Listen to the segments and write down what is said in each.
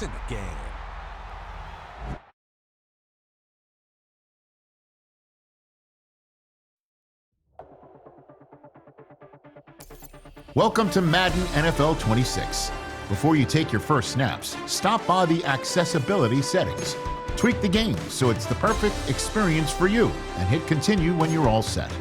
It's in the game. Welcome to Madden NFL 26. Before you take your first snaps, stop by the accessibility settings. Tweak the game so it's the perfect experience for you, and hit continue when you're all set.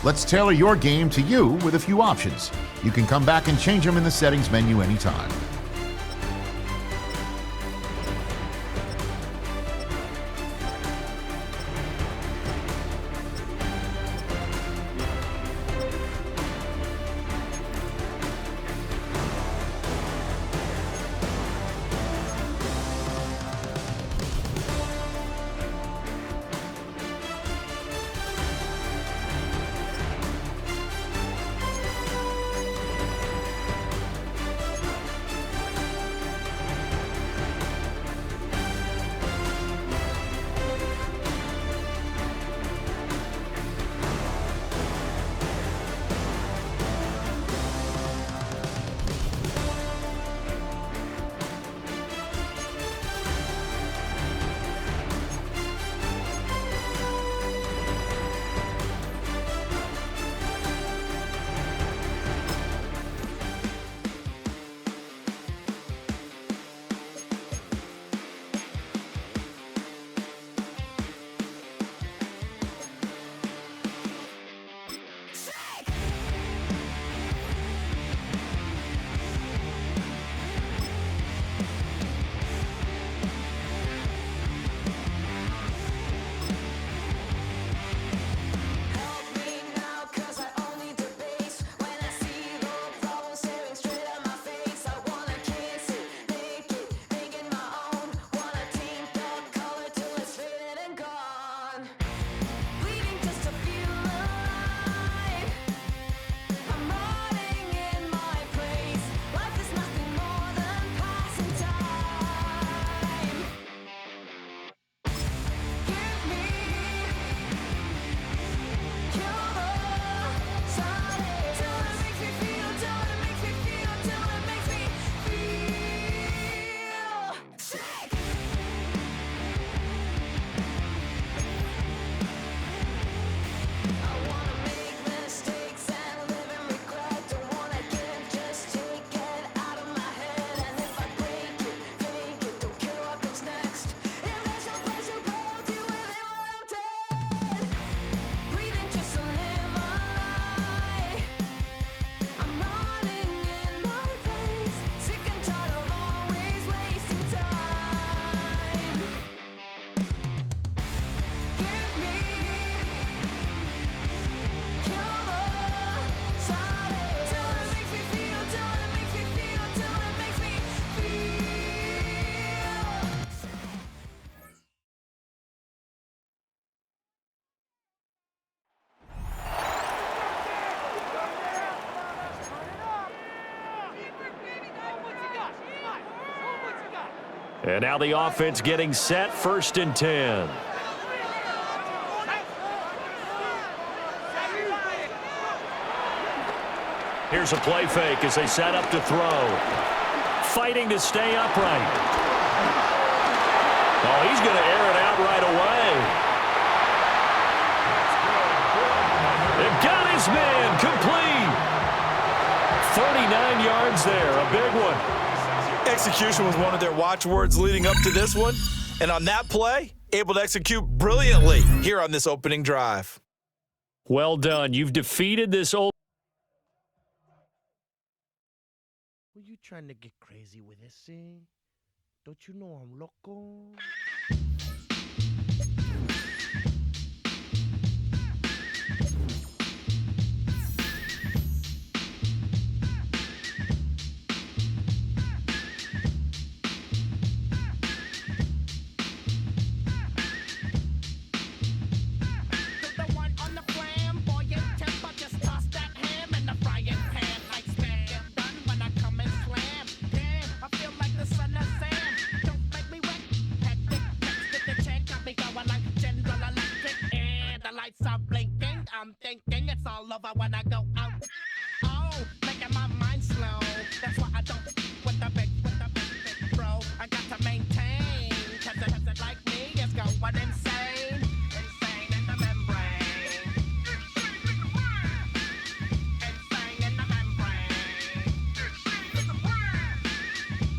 Let's tailor your game to you with a few options. You can come back and change them in the settings menu anytime. And now the offense getting set, 1st and 10. Here's a play fake as they set up to throw. Fighting to stay upright. Oh, he's going to air it out right away. It got his man complete. 39 yards there, a big one. Execution was one of their watchwords leading up to this one. And on that play, able to execute brilliantly here on this opening drive. Well done. You've defeated this old... Were you trying to get crazy with this thing? Don't you know I'm loco? I'm thinking it's all over when I go out. Oh, making my mind slow. That's why I don't with the big bro. I got to maintain, cause it like me is going insane. Insane in the membrane. Insane in the membrane.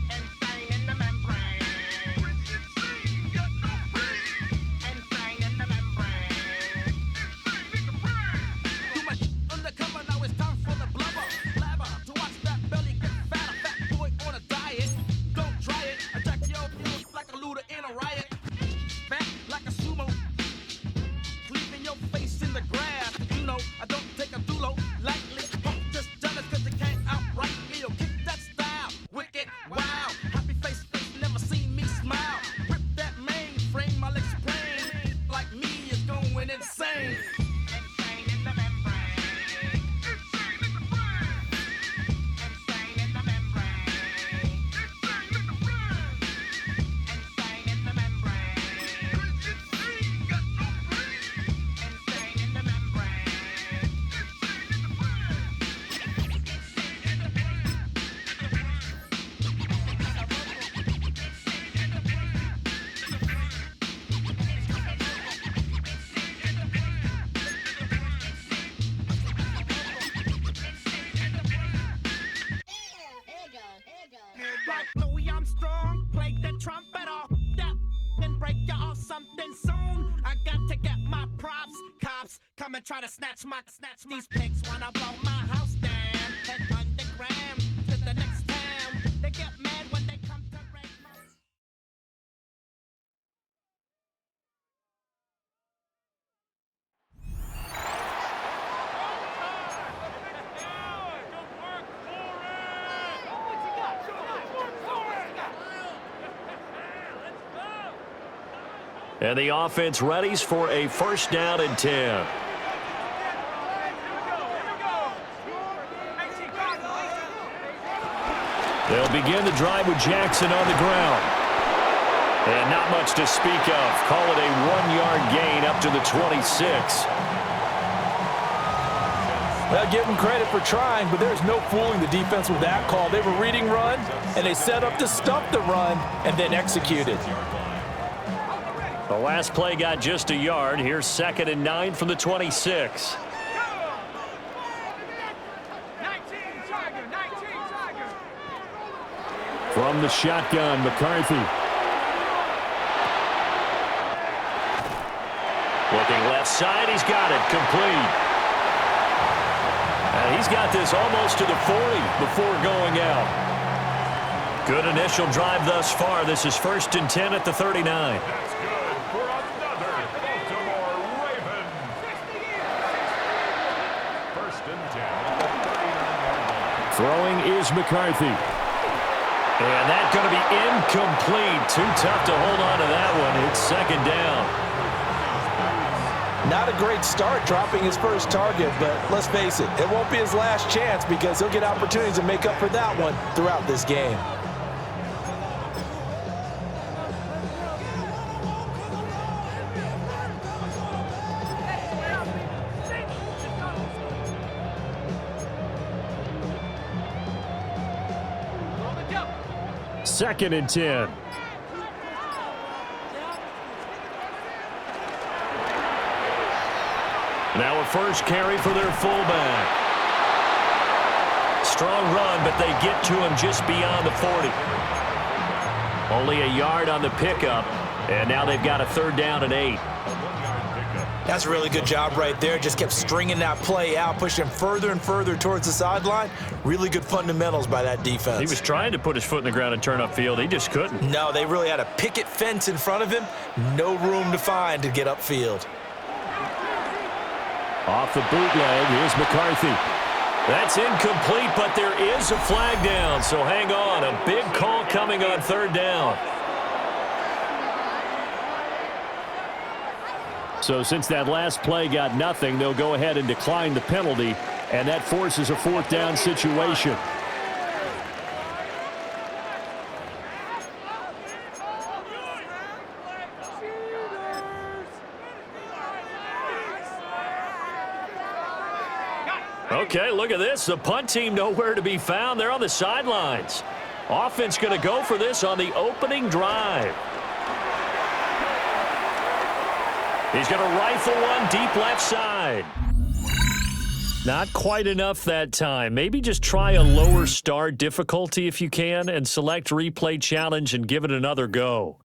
Insane in the membrane. Insane in the membrane. Come and try to snatch these pigs wanna blow my house down. Head underground to the next town. They get mad when they come to wreck my... And the offense readies for a first down and 10. They'll begin the drive with Jackson on the ground. And not much to speak of. Call it a 1-yard gain up to the 26. Well, give them credit for trying, but there's no fooling the defense with that call. They were reading run, and they set up to stop the run and then executed. The last play got just a yard. Here's 2nd and 9 from the 26. From the shotgun, McCarthy. Looking left side, he's got it, complete. And he's got this almost to the 40 before going out. Good initial drive thus far. This is 1st and 10 at the 39. That's good for another Baltimore Raven. 1st and 10 at the 39. Throwing is McCarthy. And that's going to be incomplete. Too tough to hold on to that one. It's 2nd down. Not a great start dropping his first target, but let's face it, it won't be his last chance because he'll get opportunities to make up for that one throughout this game. 2nd and 10. Now a first carry for their fullback. Strong run, but they get to him just beyond the 40. Only a yard on the pickup, and now they've got a 3rd down and 8. That's a really good job right there. Just kept stringing that play out, pushing him further and further towards the sideline. Really good fundamentals by that defense. He was trying to put his foot in the ground and turn upfield. He just couldn't. No, they really had a picket fence in front of him. No room to find to get upfield. Off the bootleg, here's McCarthy. That's incomplete, but there is a flag down, so hang on. A big call coming on 3rd down. So since that last play got nothing, they'll go ahead and decline the penalty, and that forces a 4th down situation. Okay, look at this. The punt team nowhere to be found. They're on the sidelines. Offense going to go for this on the opening drive. He's going to rifle one deep left side. Not quite enough that time. Maybe just try a lower start difficulty if you can and select replay challenge and give it another go.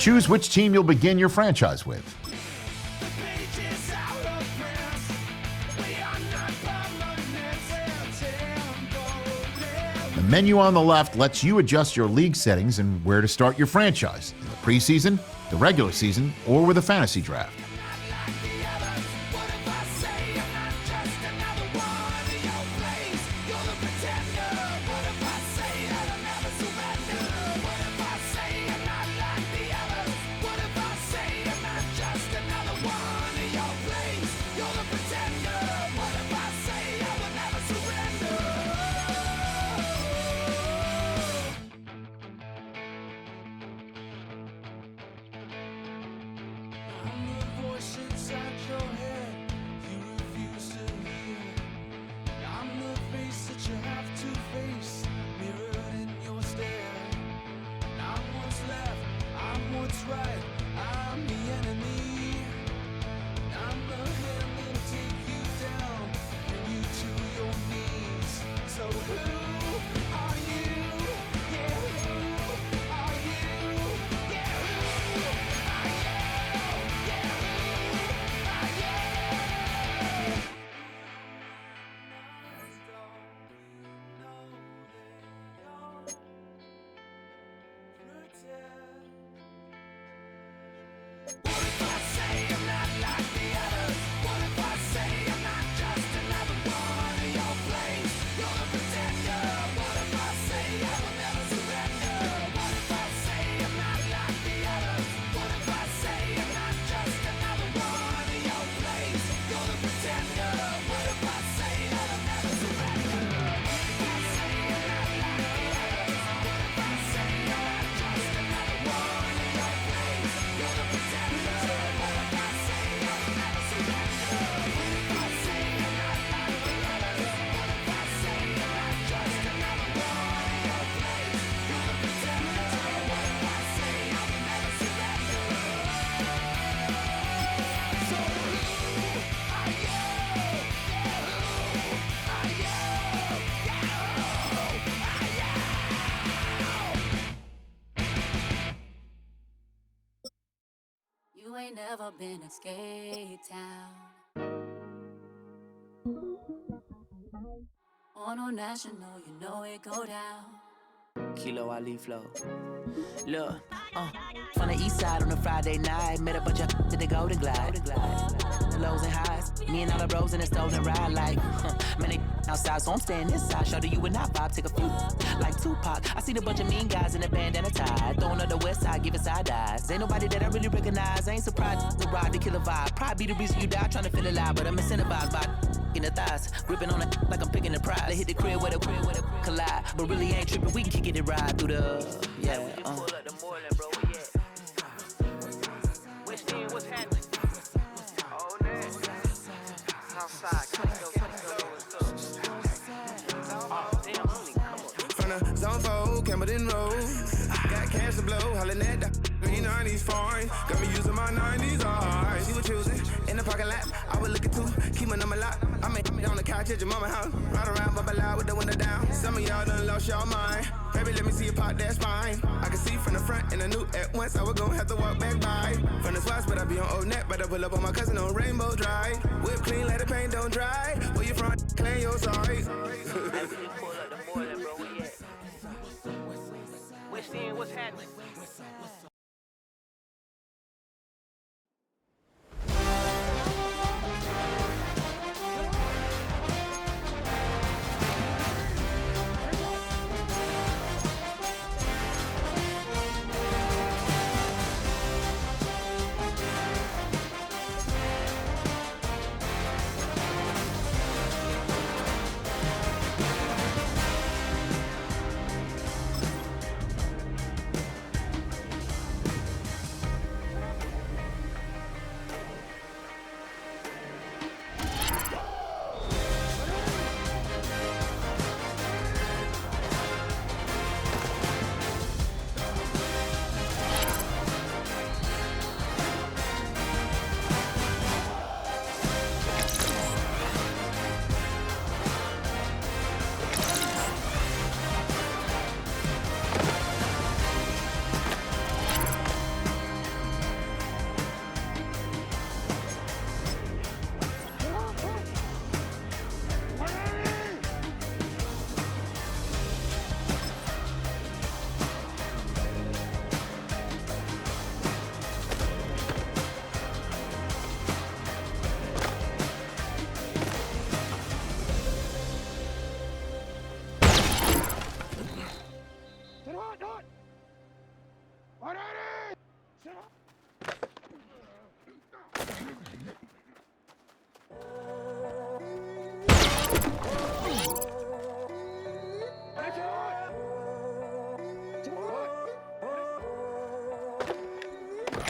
Choose which team you'll begin your franchise with. The menu on the left lets you adjust your league settings and where to start your franchise, in the preseason, the regular season, or with a fantasy draft. ain't never been in Skate Town. On national, you know it go down. Kilo Ali flow. Look, from the east side on a Friday night, met a bunch of in the Golden Glide. Lows and highs, me and all the bros in the stolen ride like, man, they outside, so I'm staying inside. Show you and I vibe, take a few like Tupac. I seen a bunch of mean guys in a bandana tie, throwing up the west side, giving side eyes. Ain't nobody that I really recognize. I ain't surprised to ride the killer vibe. Probably be the reason you die, trying to feel alive, but I'm incentivized by in the thighs, gripping on it like I'm picking the prize. They hit the crib where the collide, but really ain't tripping. We can kick it and ride through the Pull up the Moreland, bro. We at West End, what's happening? Oh, next. Outside, From the zone 4, Campbellton Road. Got cash to blow, hollin' at the green 90s foreign. Got me using my 90s eyes. You were choosing in the parking lot. I was looking too, keep my number locked. I made on the couch at your mama house. Ride around, bubble loud with the window down. Some of y'all done lost y'all mind. Baby, let me see you pop that spine. I can see from the front and I knew at once I was gonna have to walk back by. From the spots, but I be on Old Net. Better pull up on my cousin on Rainbow Drive. Whip clean, let the paint don't dry. Where you from? Claim your side. Pull up the Moreland, bro. We at West End, what's happening?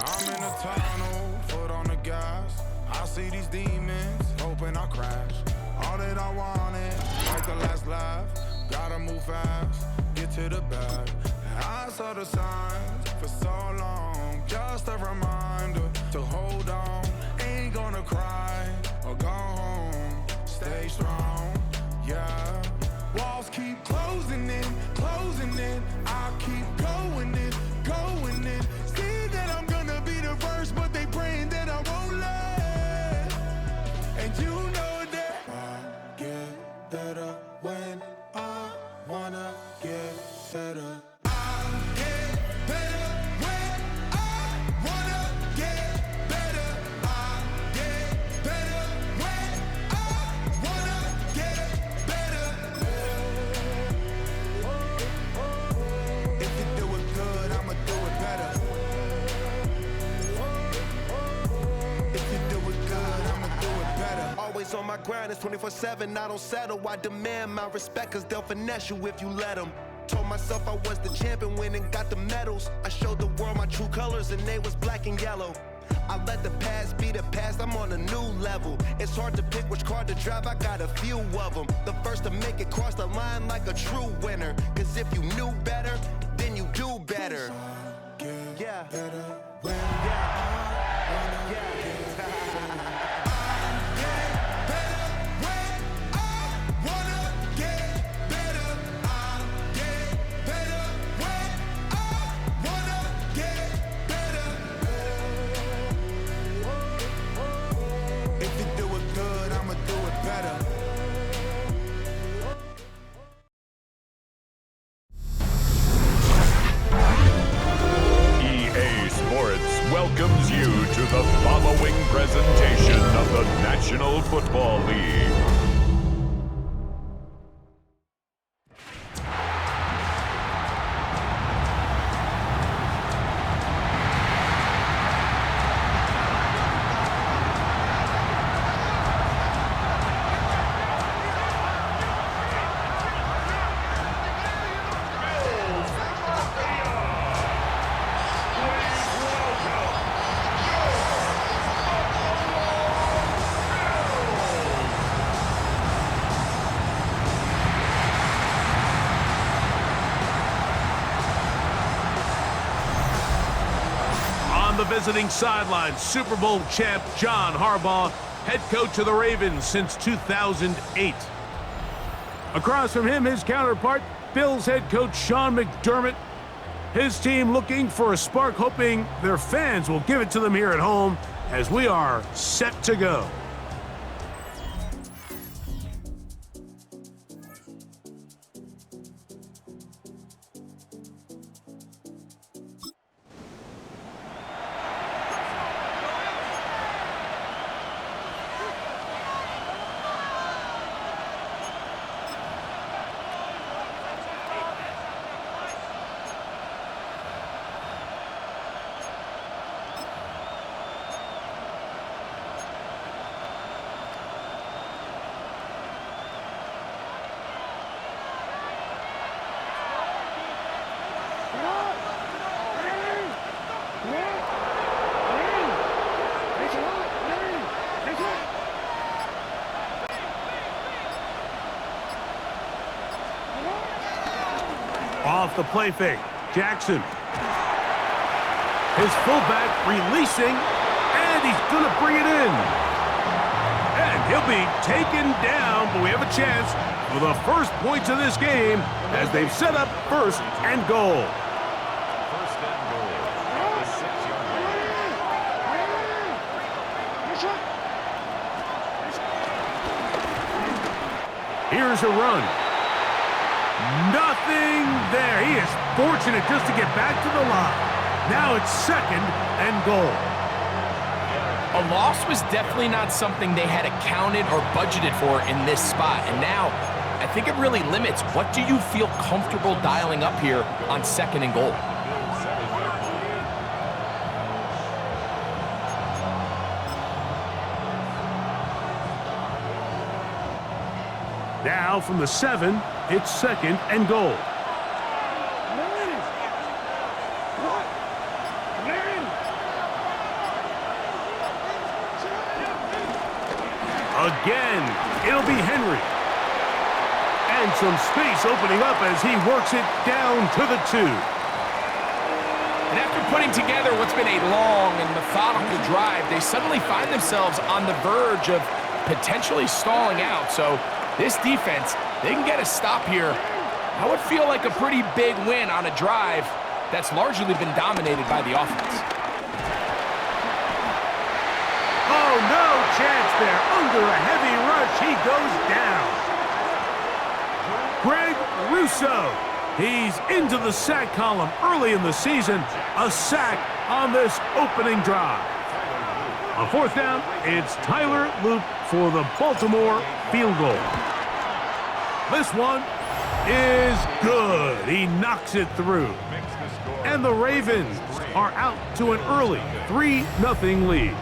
I'm in a tunnel, foot on the gas. I see these demons, hoping I crash. All that I wanted, like the last laugh. Gotta move fast, get to the bag. I saw the signs for so long, just a reminder to hold on. Ain't gonna cry or go home, stay strong, yeah. Walls keep closing in, I keep going in, going in. See that I'm gonna be the first, but they praying that I won't let. And you know that I get better when I wanna get better. On my grind, it's 24/7, I don't settle. I demand my respect, cause they'll finesse you if you let them. Told myself I was the champion, went and got the medals. I showed the world my true colors and they was black and yellow. I let the past be the past, I'm on a new level. It's hard to pick which car to drive, I got a few of them. The first to make it cross the line like a true winner. Cause if you knew better, then you do better. Yeah. On the visiting sideline, Super Bowl champ John Harbaugh, head coach of the Ravens since 2008. Across from him, his counterpart, Bills head coach Sean McDermott. His team looking for a spark, hoping their fans will give it to them here at home as we are set to go. Off the play fake, Jackson. His fullback releasing, and he's going to bring it in. And he'll be taken down, but we have a chance for the first points of this game as they've set up first and goal. First and goal. The 6-yard line. Here's a run. Nothing there. He is fortunate just to get back to the line. Now it's second and goal. A loss was definitely not something they had accounted or budgeted for in this spot. And now, I think it really limits what do you feel comfortable dialing up here on second and goal. Now from the 7, it's second and goal. Again, it'll be Henry. And some space opening up as he works it down to the 2. And after putting together what's been a long and methodical drive, they suddenly find themselves on the verge of potentially stalling out. So this defense, they can get a stop here. I would feel like a pretty big win on a drive that's largely been dominated by the offense. Oh, no chance there. Under a heavy rush, he goes down. Greg Rousseau, he's into the sack column early in the season. A sack on this opening drive. On fourth down, it's Tyler Loop for the Baltimore field goal. This one is good. He knocks it through. And the Ravens are out to an early 3-0 lead.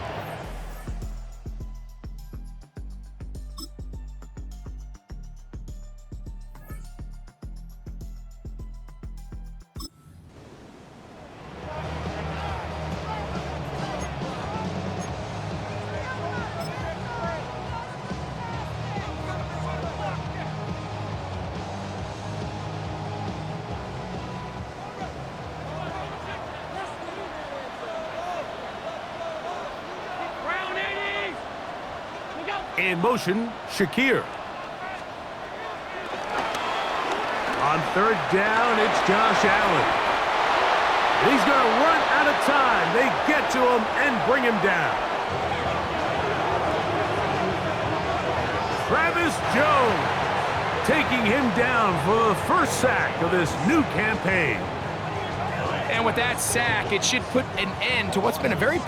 In motion, Shakir. On third down, it's Josh Allen. He's going to run out of time. They get to him and bring him down. Travis Jones taking him down for the first sack of this new campaign. And with that sack, it should put an end to what's been a very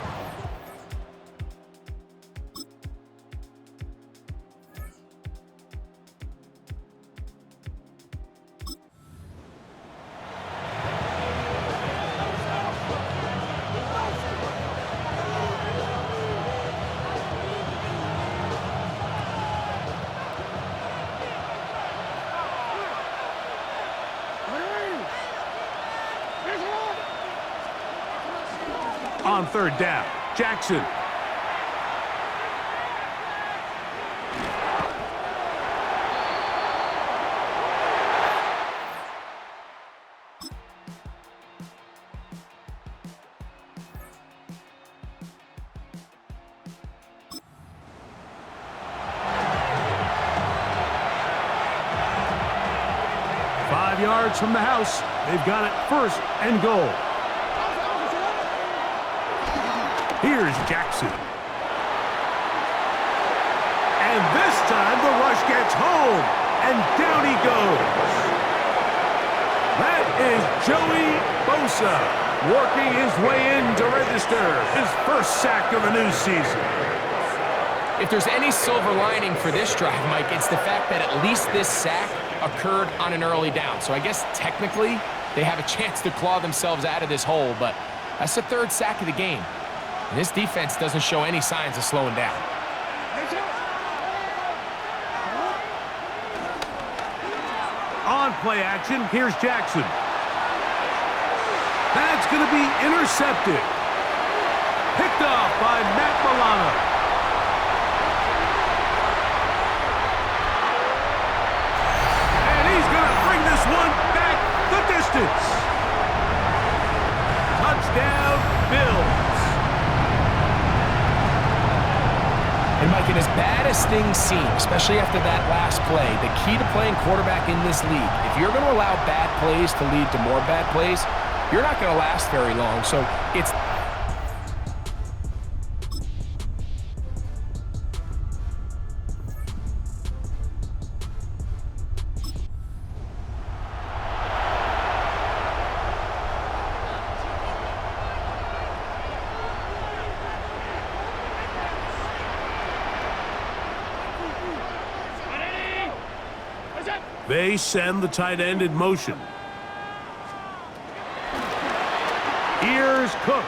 on third down. Jackson. Yards from the house. They've got it first and goal. Here's Jackson. And this time the rush gets home. And down he goes. That is Joey Bosa working his way in to register his first sack of the new season. If there's any silver lining for this drive, Mike, it's the fact that at least this sack occurred on an early down. So I guess technically they have a chance to claw themselves out of this hole, but that's the third sack of the game. And this defense doesn't show any signs of slowing down. On play action, here's Jackson. That's going to be intercepted. Picked off by Matt Milano. One back the distance. Touchdown, Bills. And Mike, and as bad as things seem, especially after that last play, the key to playing quarterback in this league, if you're going to allow bad plays to lead to more bad plays, you're not going to last very long. So it's They send the tight end in motion. Here's Cook.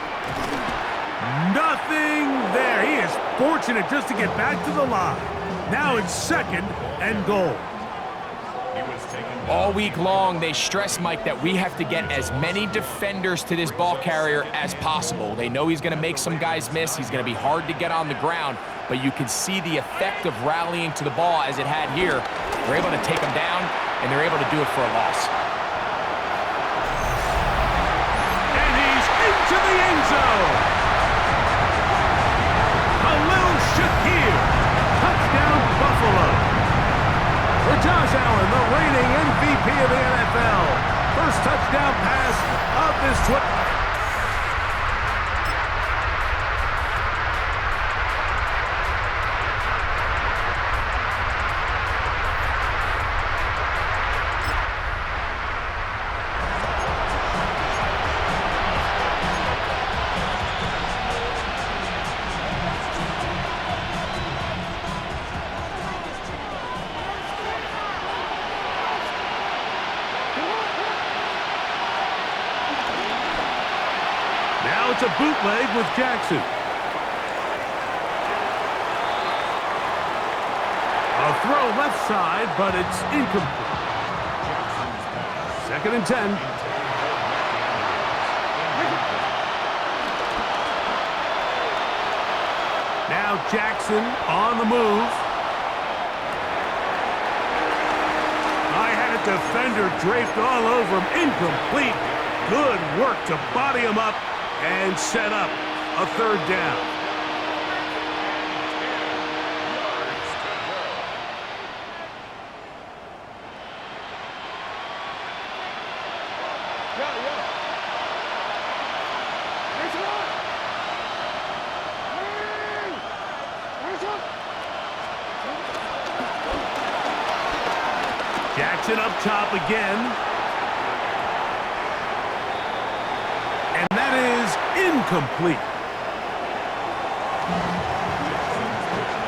Nothing there. He is fortunate just to get back to the line. Now it's second and goal. all week long they stress, Mike, that we have to get as many defenders to this ball carrier as possible. They know he's going to make some guys miss. He's going to be hard to get on the ground, but you can see the effect of rallying to the ball as it had here. They're able to take him down, and they're able to do it for a loss. And he's into the end zone. Khalil Shakir. Touchdown, Buffalo. For Josh Allen, the reigning MVP of the NFL. First touchdown pass of this Now it's a bootleg with Jackson. A throw left side, but it's incomplete. 2nd and 10. Now Jackson on the move. I had a defender draped all over him. Incomplete. Good work to body him up and set up a 3rd down. Jackson up top again. And that is incomplete.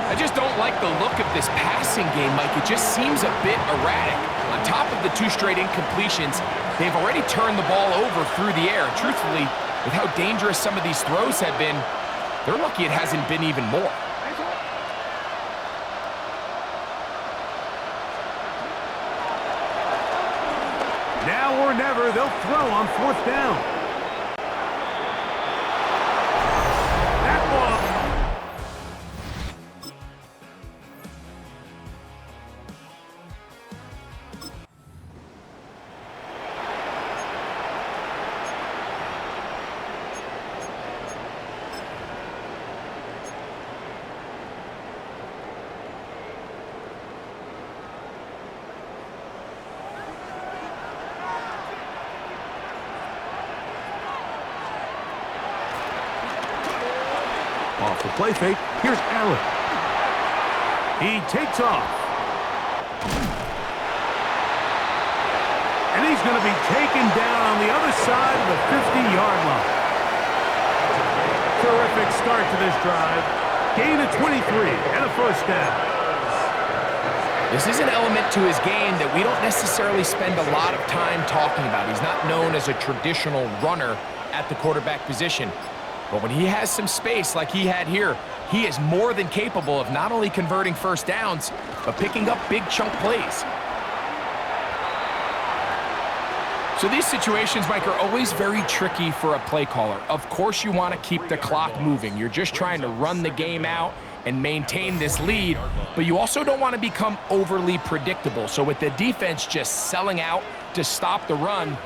I just don't like the look of this passing game, Mike. It just seems a bit erratic. On top of the 2 straight incompletions, they've already turned the ball over through the air. Truthfully, with how dangerous some of these throws have been, they're lucky it hasn't been even more. Now or never, they'll throw on 4th down. play fake. Here's Allen. He takes off. And he's going to be taken down on the other side of the 50-yard line. Terrific start to this drive. Gain of 23 and a first down. This is an element to his game that we don't necessarily spend a lot of time talking about. He's not known as a traditional runner at the quarterback position. But when he has some space like he had here, he is more than capable of not only converting first downs, but picking up big chunk plays. So these situations, Mike, are always very tricky for a play caller. Of course you want to keep the clock moving. You're just trying to run the game out and maintain this lead, but you also don't want to become overly predictable. So with the defense just selling out to stop the run,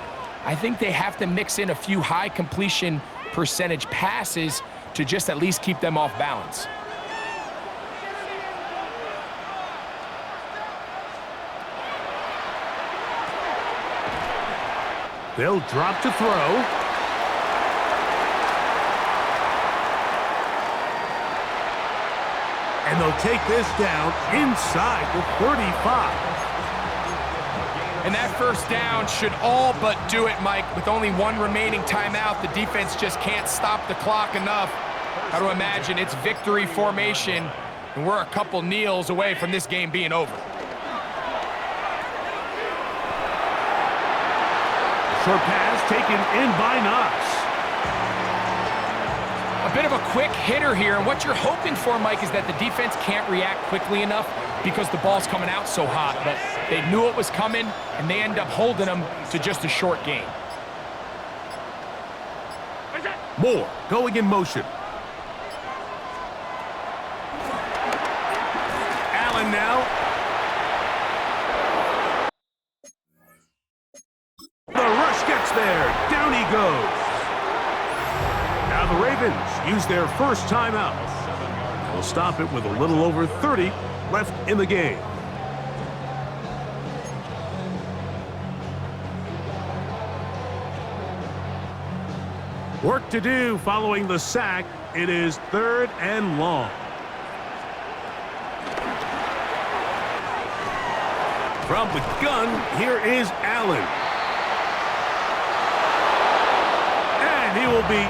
I think they have to mix in a few high completion percentage passes to just at least keep them off balance. They'll drop to throw. And they'll take this down inside the 35. And that first down should all but do it, Mike. With only one remaining timeout, the defense just can't stop the clock enough. How to imagine it's victory formation, and we're a couple kneels away from this game being over. Short pass taken in by Knox. A bit of a quick hitter here, and what you're hoping for, Mike, is that the defense can't react quickly enough because the ball's coming out so hot. But they knew it was coming, and they end up holding them to just a short game. Moore going in motion. Allen now. The rush gets there. Down he goes. Now the Ravens use their first timeout. They'll stop it with a little over 30 left in the game. Work to do following the sack. It is 3rd and long. From the gun, here is Allen. And he will be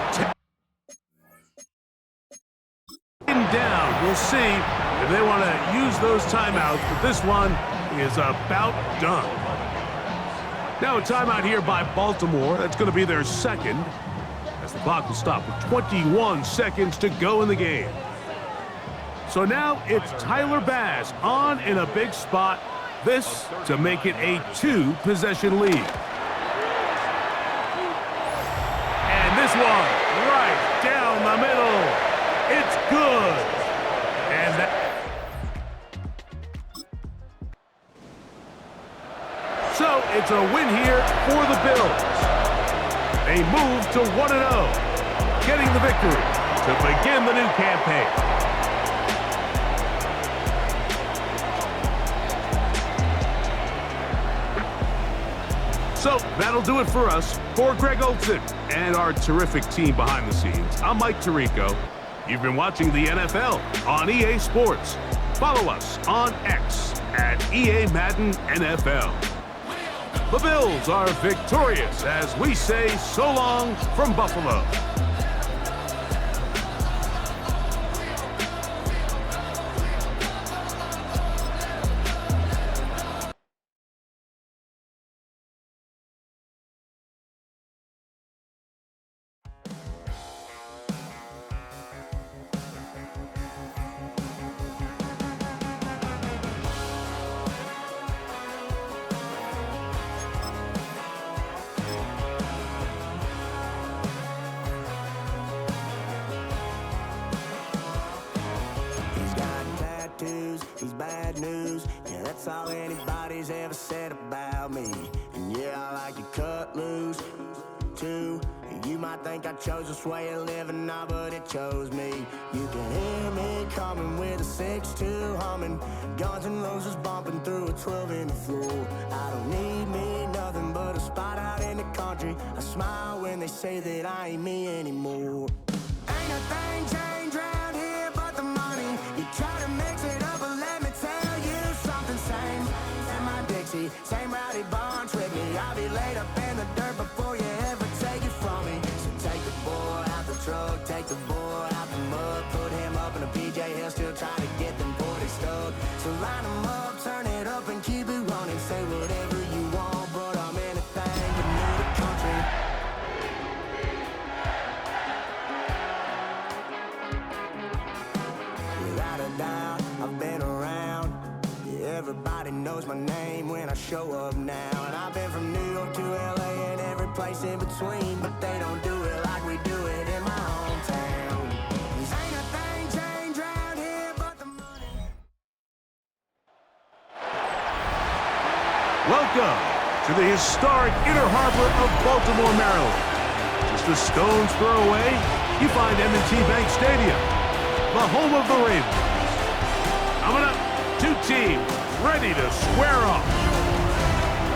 taken down. We'll see if they want to use those timeouts, but this one is about done. Now a timeout here by Baltimore. That's going to be their second, as the clock will stop with 21 seconds to go in the game. So now it's Tyler Bass on in a big spot. This to make it a 2-possession lead. And this one right down the middle. It's good. And so it's a win here for the Bills. They move to 1-0, getting the victory to begin the new campaign. So that'll do it for us. For Greg Olson and our terrific team behind the scenes, I'm Mike Tirico. You've been watching the NFL on EA Sports. Follow us on X at EA Madden NFL. The Bills are victorious as we say so long from Buffalo. He's bad news, yeah, that's all anybody's ever said about me. And yeah, I like you cut loose, too. You might think I chose this way of living now, but it chose me. You can hear me coming with a 6-2 humming, Guns N' Roses bumping through a 12 in the floor. I don't need me nothing but a spot out in the country. I smile when they say that I ain't me anymore. Ain't a thing changed round here, Same rowdy bonds with me. I'll be laid up in the dirt before you ever take it from me. So take the boy out the truck, take the boy out the mud, put him up in a PJ Hill, still trying to get them 40 stuck. So line them up, turn it up and keep it running. Say whatever you want, but I'm anything but new to country. Without a doubt, I've been around. Yeah, everybody knows my name when I show up now. And I've been from New York to LA and every place in between, but they don't do it like we do it in my hometown. 'Cause ain't a thing changed round here but the money. Welcome to the historic Inner Harbor of Baltimore, Maryland. Just a stone's throw away, you find M&T Bank Stadium, the home of the Ravens. Coming up, two teams ready to square off.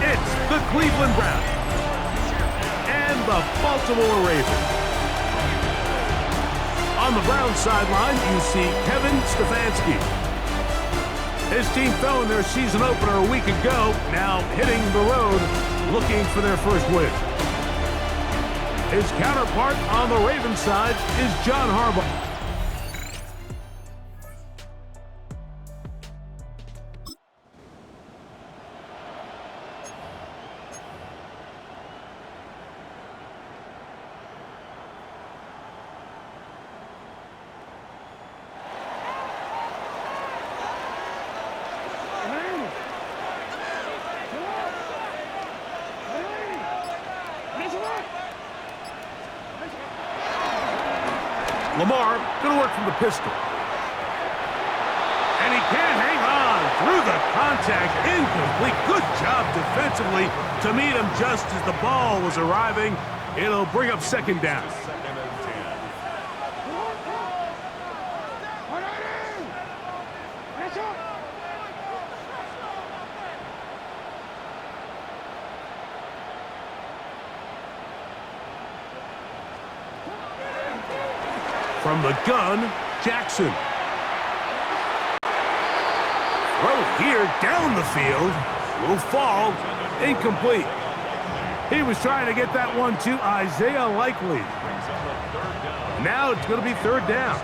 It's the Cleveland Browns and the Baltimore Ravens. On the Browns sideline, you see Kevin Stefanski. His team fell in their season opener a week ago, now hitting the road, looking for their first win. His counterpart on the Ravens side is John Harbaugh. Lamar going to work from the pistol. And he can't hang on through the contact. Incomplete. Good job defensively to meet him just as the ball was arriving. It'll bring up second down. From the gun, Jackson. Throw here down the field. Will fall. Incomplete. He was trying to get that one to Isaiah Likely. Now it's going to be third down.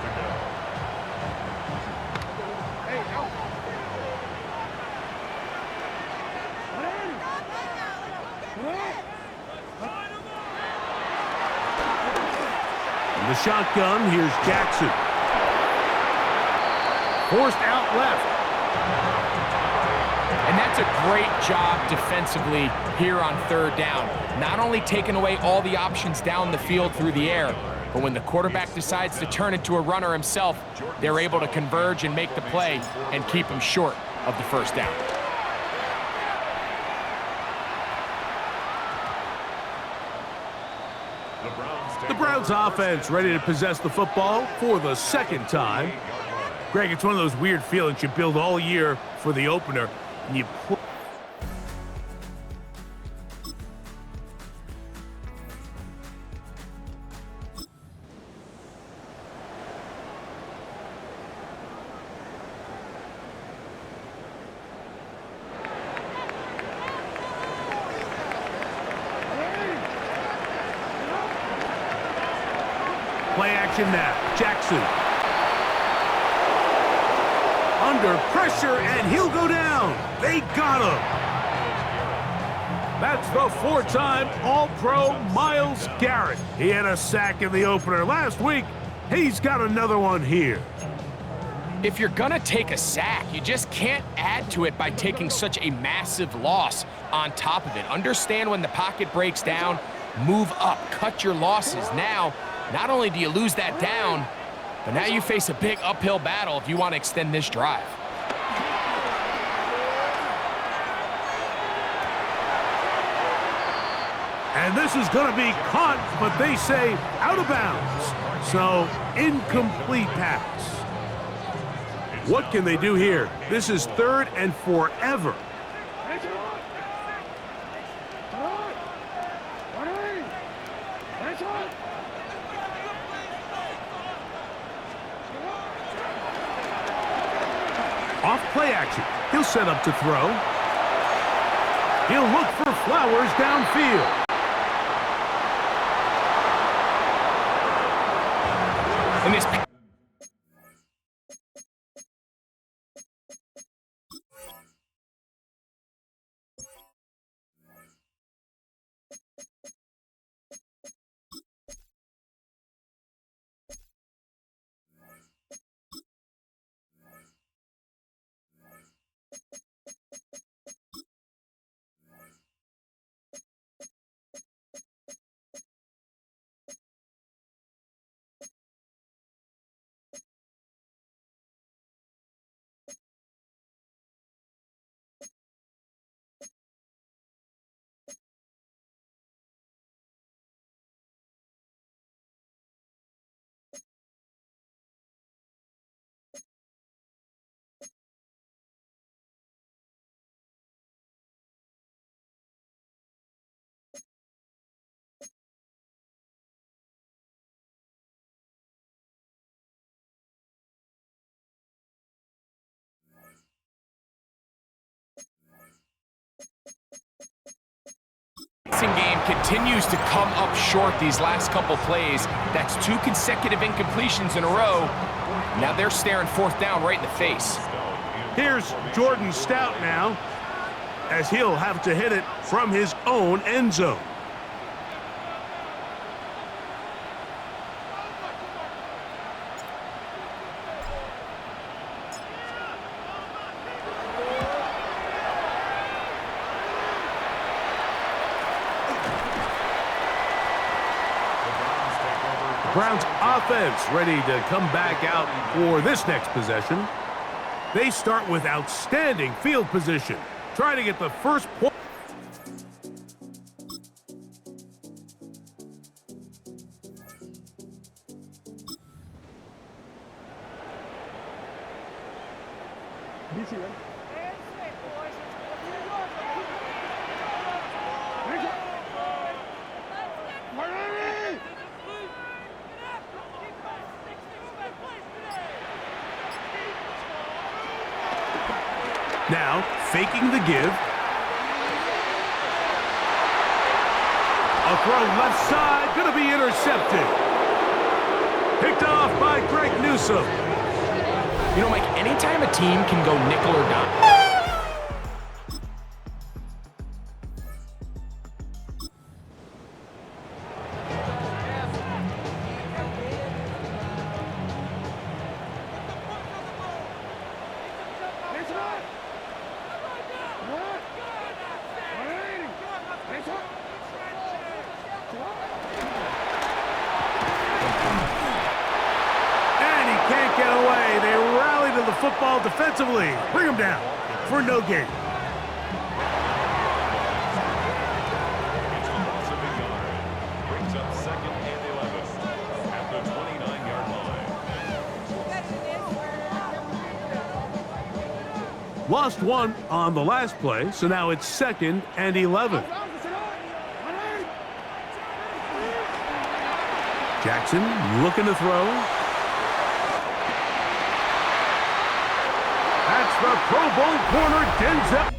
The shotgun, here's Jackson. Forced out left. And that's a great job defensively here on third down. Not only taking away all the options down the field through the air, but when the quarterback decides to turn into a runner himself, they're able to converge and make the play and keep him short of the first down. The Browns offense ready to possess the football for the second time. Greg, it's one of those weird feelings you build all year for the opener, and you play action now. Jackson. Under pressure, and he'll go down. They got him. That's the four-time All-Pro Myles Garrett. He had a sack in the opener last week. He's got another one here. If you're gonna take a sack, you just can't add to it by taking such a massive loss on top of it. Understand when the pocket breaks down, move up, cut your losses. Now, not only do you lose that down, but now you face a big uphill battle if you want to extend this drive. And this is going to be caught, but they say out of bounds. So, incomplete pass. What can they do here? This is third and forever. Off play action. He'll set up to throw. He'll look for Flowers downfield. And this game continues to come up short these last couple plays. That's 2 consecutive incompletions in a row. Now they're staring 4th down right in the face. Here's Jordan Stout now, as he'll have to hit it from his own end zone. Browns offense ready to come back out for this next possession. They start with outstanding field position, trying to get the first point. Now, faking the give. A throw left side, going to be intercepted. Picked off by Greg Newsome. You know, Mike, anytime a team can go nickel or dime. Football defensively. Bring him down for no gain. Brings up 2nd and 11 at the 29-yard line. Lost one on the last play, so now it's 2nd and 11. Jackson looking to throw. The Pro Bowl corner, Denzel.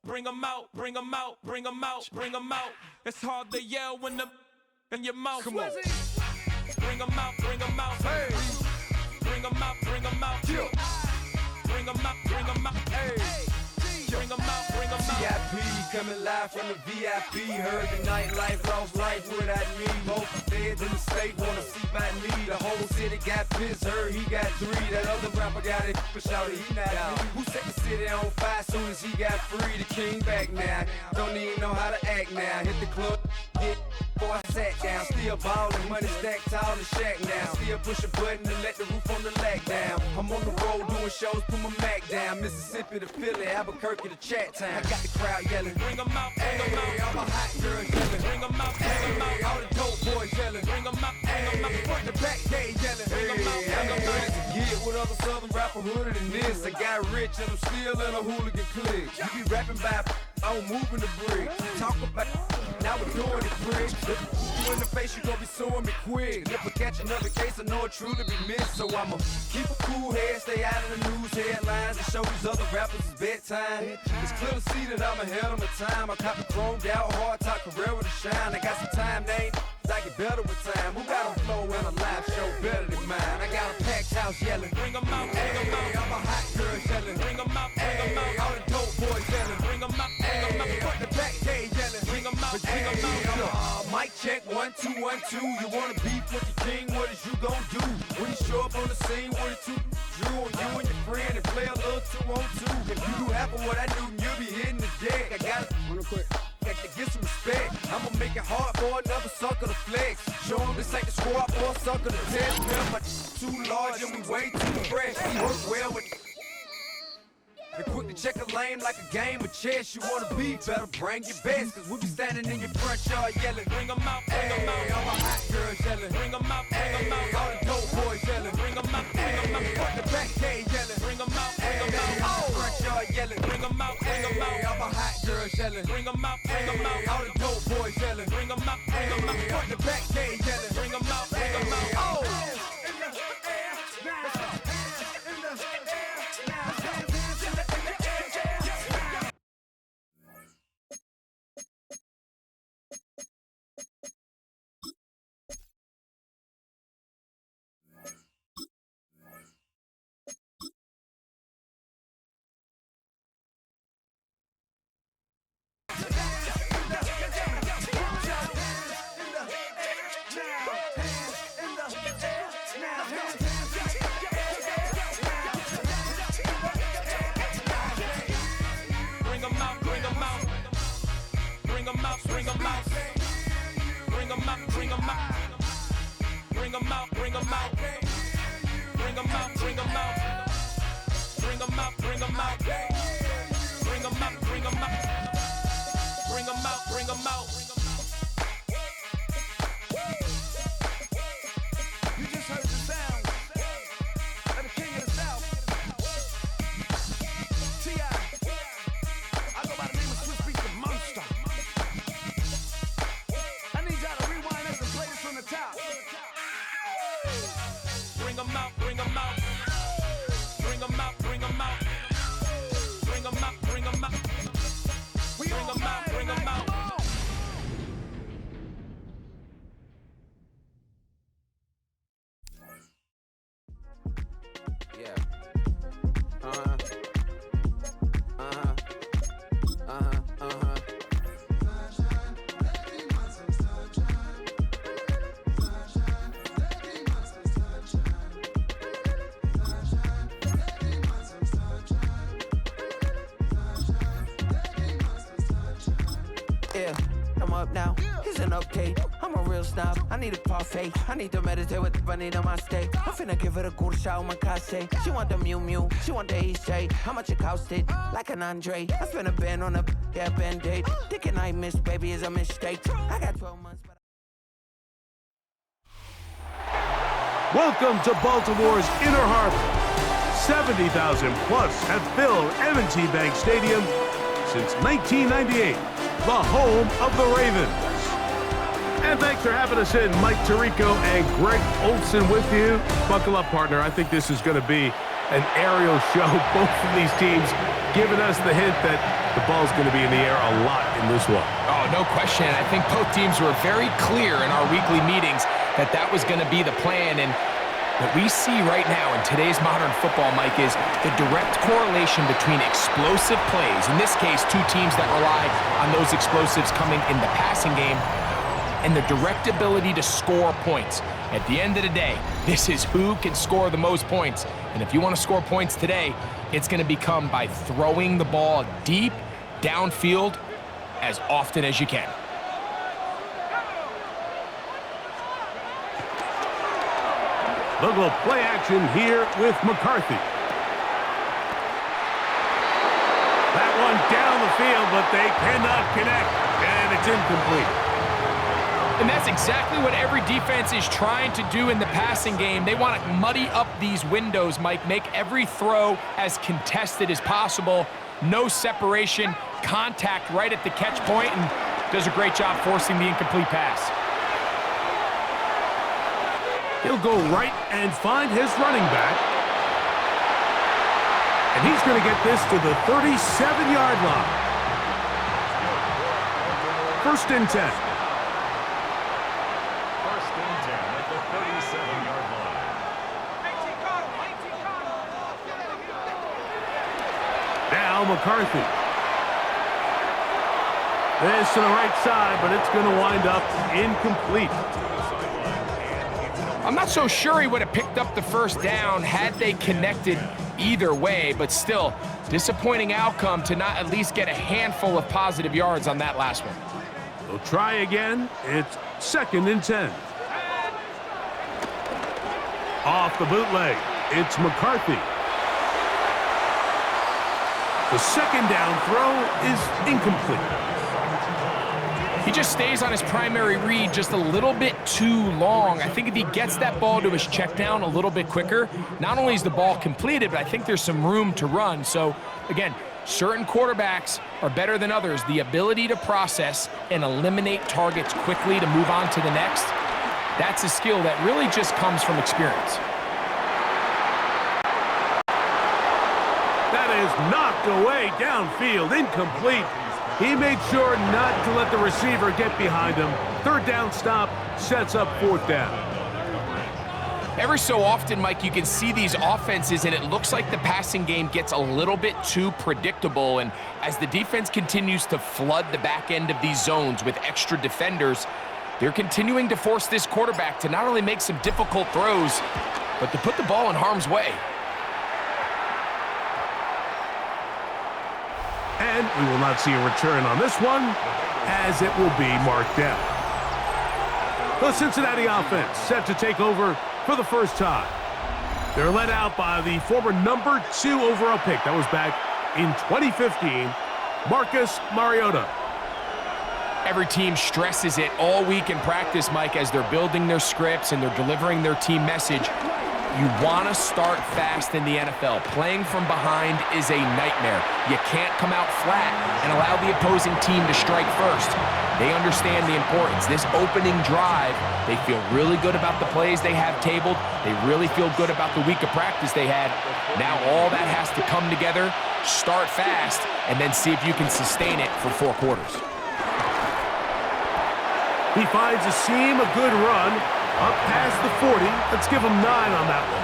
Bring 'em out, bring 'em out, bring 'em out, bring 'em out. It's hard to yell when the in your mouth. Come on. Bring 'em out, bring 'em out. Hey. 'em out, bring 'em out. Bring 'em out, bring 'em out. Hey. Bring 'em out, bring 'em out. VIP coming live from the VIP. Heard the nightlife, lost life without me. Both feds in the state wanna see by me. The whole city got pissed, heard he got 3. That other rapper got it, but shouted he not me. Who set the city on fire soon as he got free? The king back now, don't even know how to act now. Hit the club, hit. Before I sat down, still ballin', money stacked tall in the shack now. Still push a button to let the roof on the lag down. I'm on the road doing shows, put my Mac down. Mississippi to Philly, Albuquerque to Chat Town. I got the crowd yelling, bring 'em out, hey, bring 'em out. all my hot girls yelling, Bring 'em out, bring 'em out. all the dope boys yelling, Bring 'em out, bring 'em out. front to back gay yelling, Bring 'em out, bring 'em out. good as a kid with other southern rapper hooded than this. I got rich and I'm still in a hooligan clique. You be rapping by, I'm moving the brick. Talk about, now we're doing it, prick. You in the face, you gon' be suing me quick. Never catch another case, I know it truly be missed. So I'ma keep a cool head, stay out of the news headlines, and show these other rappers it's bedtime. It's clear to see that I'm ahead of my time. I caught the chromed out, hard top career with a shine. I got some time, they ain't I get better with time. Who got a flow and a live show better than mine? I got a packed house yelling, Bring 'em out, bring 'em out. all my hot girls yelling, Bring 'em out, bring 'em out. all the dope boys yelling, Bring 'em out, bring 'em out. front to back gay yelling, Bring 'em out, bring 'em out. mic check 1 2 1 2. You wanna beef with the king? What is you gon' do when you show up on the scene with a 2 Drew on you and your friend and play a little 2-on-2? If you do half of what I do, you'll be hitting the deck. I got to get some respect. I'ma make it hard for another sucker to flex. Show 'em this ain't the squad for a sucker to test. Man, my too large and we way too fresh. We work well with. They quick to check a lane like a game of chess. You wanna be better, bring your best. Cause we be standing in your front yard yelling, Bring 'em out, bring 'em out. all my hot girls yelling, Bring 'em out, bring 'em out. all the dope boys yelling, Bring 'em out, bring 'em out. front to back gay yelling, Bring 'em out, bring 'em out. front yard yelling, Bring 'em out, bring 'em out. all my hot girls yelling, Bring 'em out, bring 'em out. all the dope boys yelling, Bring 'em out, bring 'em out. front to back gay yelling, Bring 'em out, bring 'em out. Bring 'em out, bring 'em out. Bring 'em out, bring 'em out. Bring 'em out, bring 'em out. Bring 'em out, bring 'em out. Bring 'em out, bring 'em out. Bring 'em out, bring 'em out. Bring 'em out, bring 'em out. Bring 'em out, bring 'em out. You just heard the sound of the king of the south. T.I. I go by the name of Swiss Beats the Monster. I need y'all to rewind this and play this from the top. Bring 'em out, bring 'em out. Bring 'em out, bring 'em out. Bring 'em out, bring 'em out. Bring 'em out, bring 'em out. Yeah. Uh-huh. Uh-huh. Uh-huh. Uh-huh. Yeah, I'm up now. It's an update. I'm a real snob. I need a parfait. I need to meditate with the bunny on my steak. I'm finna give her a good shot on my case. She want the Mew Mew. She want the EJ. How much it costed? Like an Andre. I spent a band on a yeah, band-aid. Thinking I missed, baby, is a mistake. I got 12 months, but Welcome to Baltimore's Inner Harbor. 70,000 plus have filled M&T Bank Stadium since 1998, the home of the Ravens. And thanks for having us in, Mike Tirico and Greg Olson with you. Buckle up, partner. I think this is going to be an aerial show. Both of these teams giving us the hint that the ball's going to be in the air a lot in this one. Oh, no question. I think both teams were very clear in our weekly meetings that that was going to be the plan. And that we see right now in today's modern football, Mike, is the direct correlation between explosive plays, in this case, two teams that rely on those explosives coming in the passing game, and the direct ability to score points. At the end of the day, this is who can score the most points. And if you want to score points today, it's going to become by throwing the ball deep downfield as often as you can. They'll go play action here with McCarthy. That one down the field, but they cannot connect, and it's incomplete. And that's exactly what every defense is trying to do in the passing game. They want to muddy up these windows, Mike, make every throw as contested as possible. No separation, contact right at the catch point, and does a great job forcing the incomplete pass. He'll go right and find his running back. And he's going to get this to the 37-yard line. 1st and 10. First and 10 at the 37-yard line. Now McCarthy. This to the right side, but it's going to wind up incomplete. I'm not so sure he would have picked up the first down had they connected either way, but still, disappointing outcome to not at least get a handful of positive yards on that last one. They'll try again. It's 2nd and 10. Off the bootleg, it's McCarthy. The 2nd down throw is incomplete. He just stays on his primary read just a little bit too long. I think if he gets that ball to his check down a little bit quicker, not only is the ball completed, but I think there's some room to run. So, again, certain quarterbacks are better than others. The ability to process and eliminate targets quickly to move on to the next, that's a skill that really just comes from experience. That is knocked away downfield, incomplete. He made sure not to let the receiver get behind him. 3rd down stop sets up 4th down. Every so often, Mike, you can see these offenses, and it looks like the passing game gets a little bit too predictable. And as the defense continues to flood the back end of these zones with extra defenders, they're continuing to force this quarterback to not only make some difficult throws, but to put the ball in harm's way. And we will not see a return on this one, as it will be marked down. The Cincinnati offense set to take over for the first time. They're led out by the former number 2 overall pick. That was back in 2015, Marcus Mariota. Every team stresses it all week in practice, Mike, as they're building their scripts and they're delivering their team message. You want to start fast in the NFL. Playing from behind is a nightmare. You can't come out flat and allow the opposing team to strike first. They understand the importance. This opening drive, they feel really good about the plays they have tabled. They really feel good about the week of practice they had. Now all that has to come together, start fast, and then see if you can sustain it for 4 quarters. He finds a seam, a good run. Up past the 40. Let's give them 9 on that one.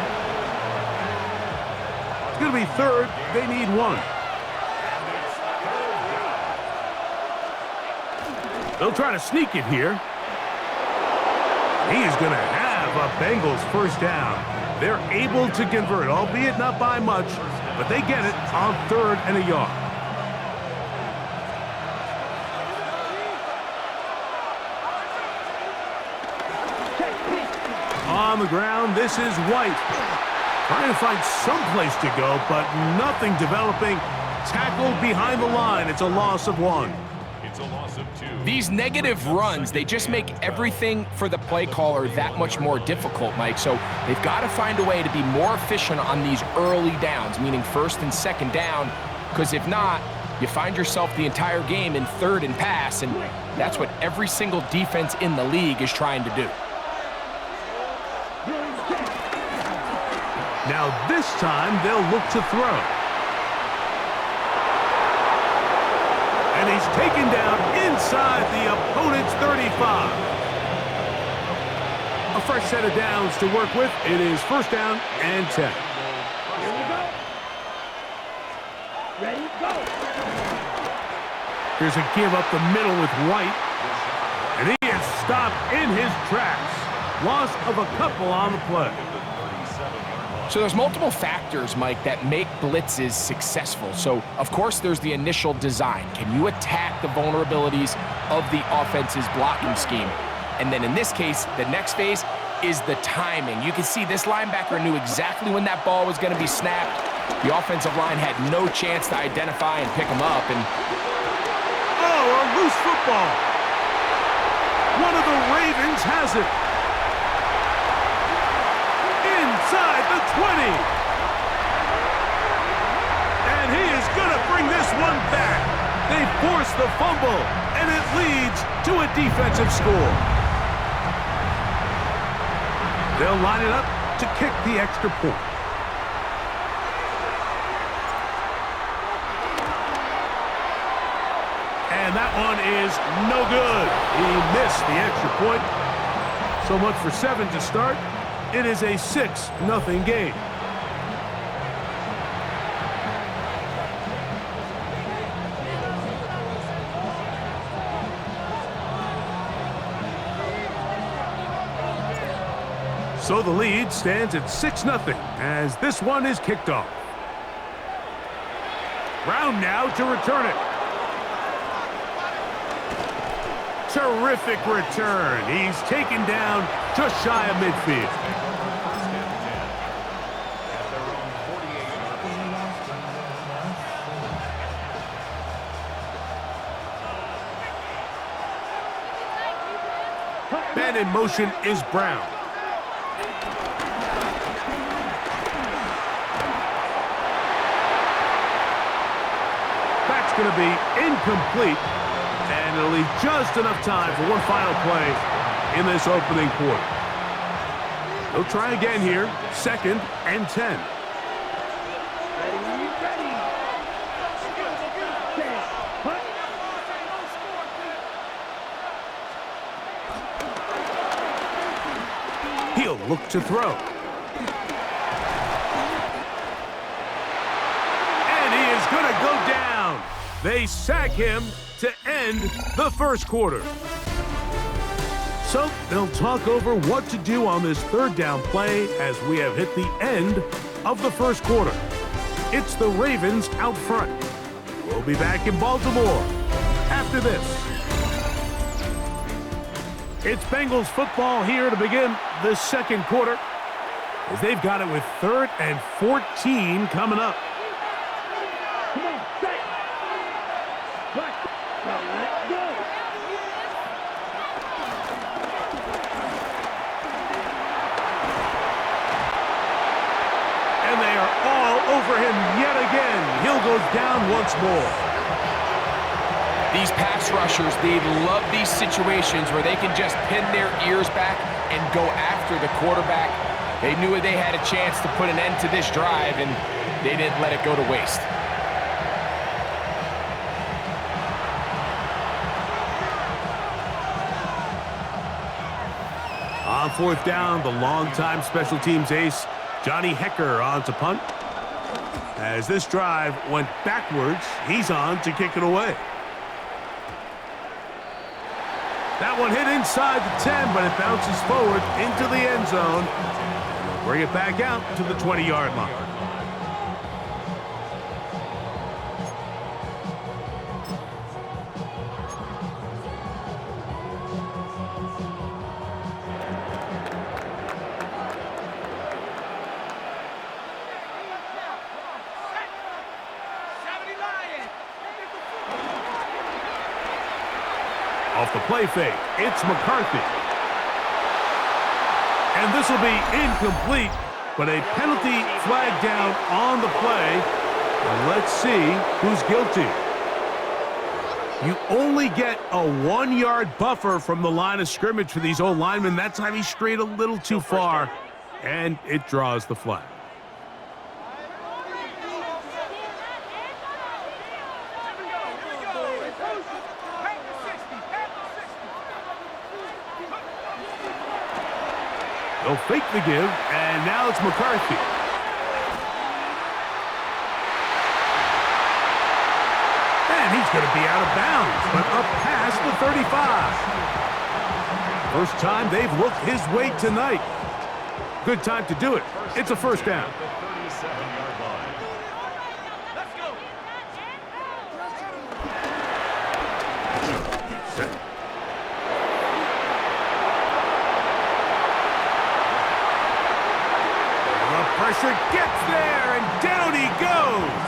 It's going to be 3rd. They need 1. They'll try to sneak it here. He is going to have a Bengals first down. They're able to convert, albeit not by much, but they get it on 3rd and a yard. On the ground, this is White. Trying to find some place to go, but nothing developing. Tackled behind the line. It's a loss of 1. It's a loss of 2. These negative runs, they just make everything for the play caller that much more difficult, Mike. So they've got to find a way to be more efficient on these early downs, meaning 1st and 2nd down, because if not, you find yourself the entire game in 3rd and pass, and that's what every single defense in the league is trying to do. Now this time, they'll look to throw. And he's taken down inside the opponent's 35. A fresh set of downs to work with. It is first down and 10. Here we go. Ready, go. Here's a give up the middle with White. And he is stopped in his tracks. Loss of a couple on the play. So there's multiple factors, Mike, that make blitzes successful. So, of course, there's the initial design. Can you attack the vulnerabilities of the offense's blocking scheme? And then in this case, the next phase is the timing. You can see this linebacker knew exactly when that ball was going to be snapped. The offensive line had no chance to identify and pick him up. And oh, a loose football. One of the Ravens has it. Inside the 20. And he is going to bring this one back. They force the fumble, and it leads to a defensive score. They'll line it up to kick the extra point. And that one is no good. He missed the extra point. So much for 7 to start. It is a 6-0 game. So the lead stands at 6-0 as this one is kicked off. Brown now to return it. Terrific return. He's taken down just shy of midfield. Man in motion is Brown. That's going to be incomplete. And it'll leave just enough time for one final play in this opening quarter. They'll try again here. 2nd and 10. He'll look to throw. And he is going to go down. They sack him to end the first quarter. So they'll talk over what to do on this 3rd down play as we have hit the end of the first quarter. It's the Ravens out front. We'll be back in Baltimore after this. It's Bengals football here to begin the second quarter as they've got it with 3rd and 14 coming up. Come on, set. Right. Now let's go. And they are all over him yet again. Hill goes down once more. these pass rushers, they love these situations where they can just pin their ears back and go after the quarterback. They knew they had a chance to put an end to this drive, and they didn't let it go to waste. On 4th down, the longtime special teams ace, Johnny Hecker, on to punt. As this drive went backwards, he's on to kick it away. That one hit inside the 10, but it bounces forward into the end zone. And they'll bring it back out to the 20-yard line. Off the play fake, it's McCarthy. And this will be incomplete, but a penalty flag down on the play. And let's see who's guilty. You only get a 1-yard buffer from the line of scrimmage for these old linemen. That time he strayed a little too far, and it draws the flag. They'll fake the give, and now it's McCarthy. And he's going to be out of bounds, but up past the 35. First time they've looked his way tonight. Good time to do it. It's a first down. Pressure gets there, and down he goes.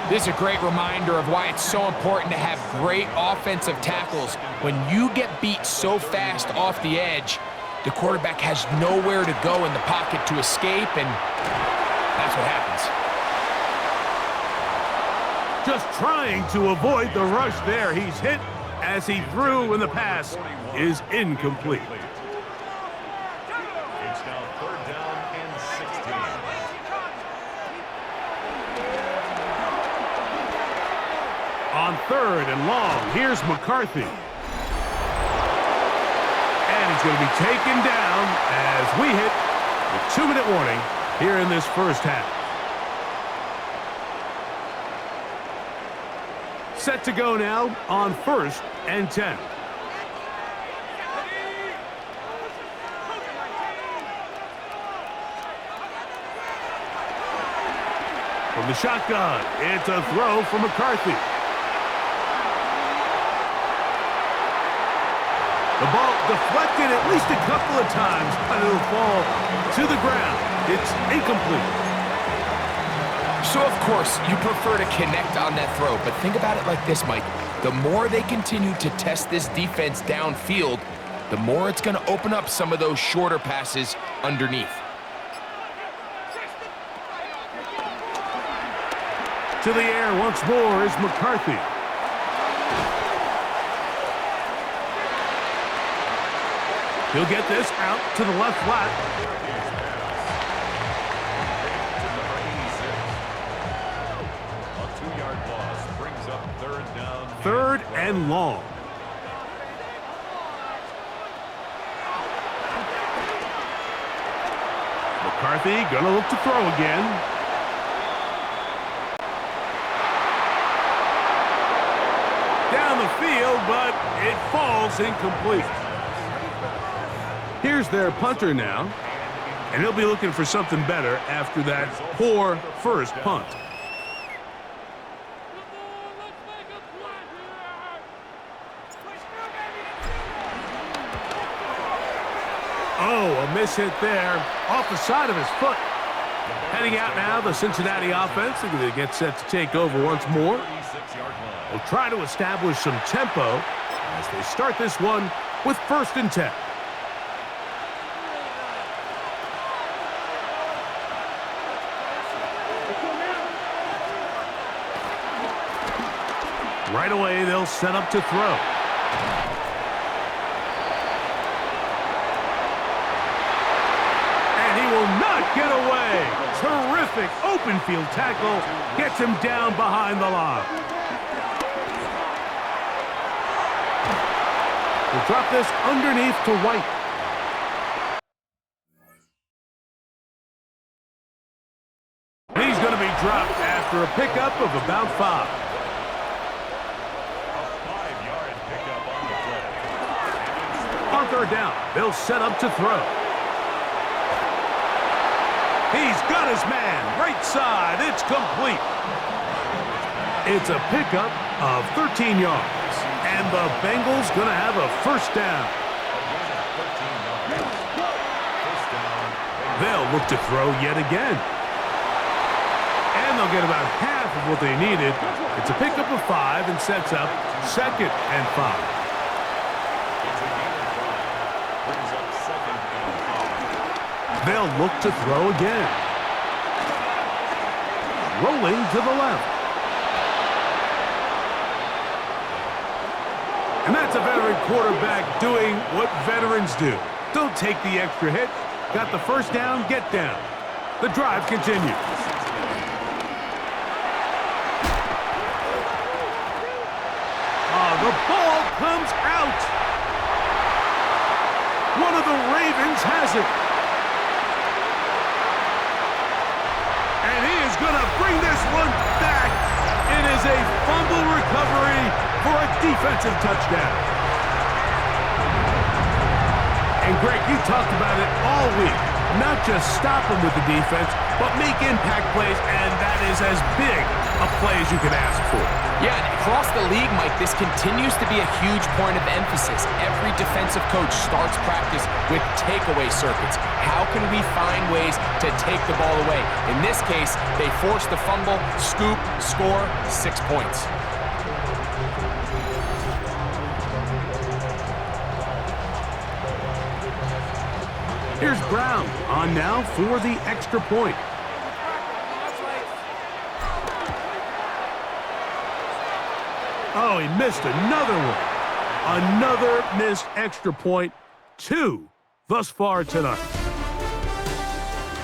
This is a great reminder of why it's so important to have great offensive tackles. When you get beat so fast off the edge, the quarterback has nowhere to go in the pocket to escape, and that's what happens. Just trying to avoid the rush there. He's hit as he threw, and the pass is incomplete. It's now third down and 16. On third and long, here's McCarthy. And he's going to be taken down as we hit the 2-minute warning here in this first half. Set to go now on 1st and 10. From the shotgun, it's a throw for McCarthy. The ball deflected at least a couple of times, but it'll fall to the ground. It's incomplete. So, of course, you prefer to connect on that throw, but think about it like this, Mike. The more they continue to test this defense downfield, the more it's going to open up some of those shorter passes underneath. To the air once more is McCarthy. He'll get this out to the left flat. A 2-yard loss brings up third down. Third and long. McCarthy gonna look to throw again. Down the field, but it falls incomplete. Here's their punter now, and he'll be looking for something better after that poor first punt. Oh, a miss hit there off the side of his foot. Heading out now, the Cincinnati offense. They're going to get set to take over once more. They'll try to establish some tempo as they start this one with 1st and 10. Right away, they'll set up to throw. And he will not get away. Terrific open field tackle gets him down behind the line. We'll drop this underneath to White. He's going to be dropped after a pickup of about 5. On third down, they'll set up to throw. He's got his man, right side, it's complete. It's a pickup of 13 yards, and the Bengals gonna have a first down. They'll look to throw yet again. And they'll get about half of what they needed. It's a pickup of 5 and sets up 2nd and 5. They'll look to throw again. Rolling to the left. And that's a veteran quarterback doing what veterans do. Don't take the extra hit. Got the first down, get down. The drive continues. Oh, the ball comes out. One of the Ravens has it. And he is going to bring this one back. It is a fumble recovery for a defensive touchdown. And Greg, you talked about it all week. Not just stop him with the defense, but make impact plays, and that is as big a play as you can ask for. Yeah, and across the league, Mike, this continues to be a huge point of emphasis. Every defensive coach starts practice with takeaway circuits. How can we find ways to take the ball away? In this case, they forced the fumble, scoop, score, 6 points. Here's Brown on now for the extra point. Oh, he missed another one. Another missed extra point. 2 thus far tonight.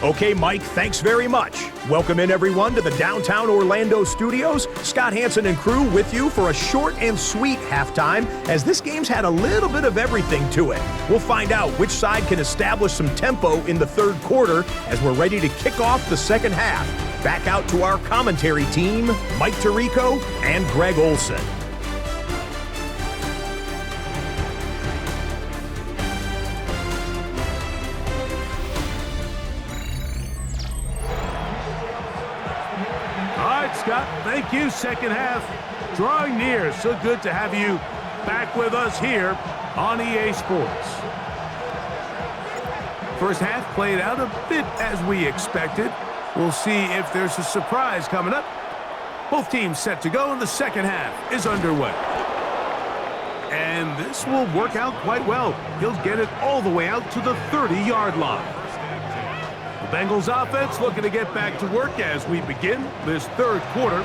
Okay, Mike, thanks very much. Welcome in, everyone, to the downtown Orlando studios. Scott Hansen and crew with you for a short and sweet halftime, as this game's had a little bit of everything to it. We'll find out which side can establish some tempo in the third quarter as we're ready to kick off the second half. Back out to our commentary team, Mike Tirico and Greg Olson. Scott, thank you. Second half drawing near. So good to have you back with us here on EA Sports. First half played out a bit as we expected. We'll see if there's a surprise coming up. Both teams set to go, and the second half is underway. And this will work out quite well. He'll get it all the way out to the 30-yard line. The Bengals offense looking to get back to work as we begin this third quarter.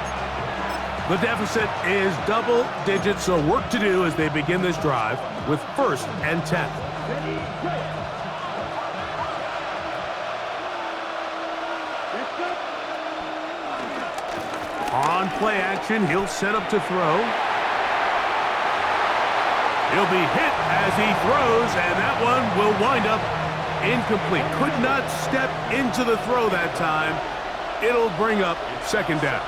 The deficit is double digits, so work to do as they begin this drive with 1st and 10. On play action, he'll set up to throw. He'll be hit as he throws, and that one will wind up incomplete. Could not step into the throw that time. It'll bring up second down.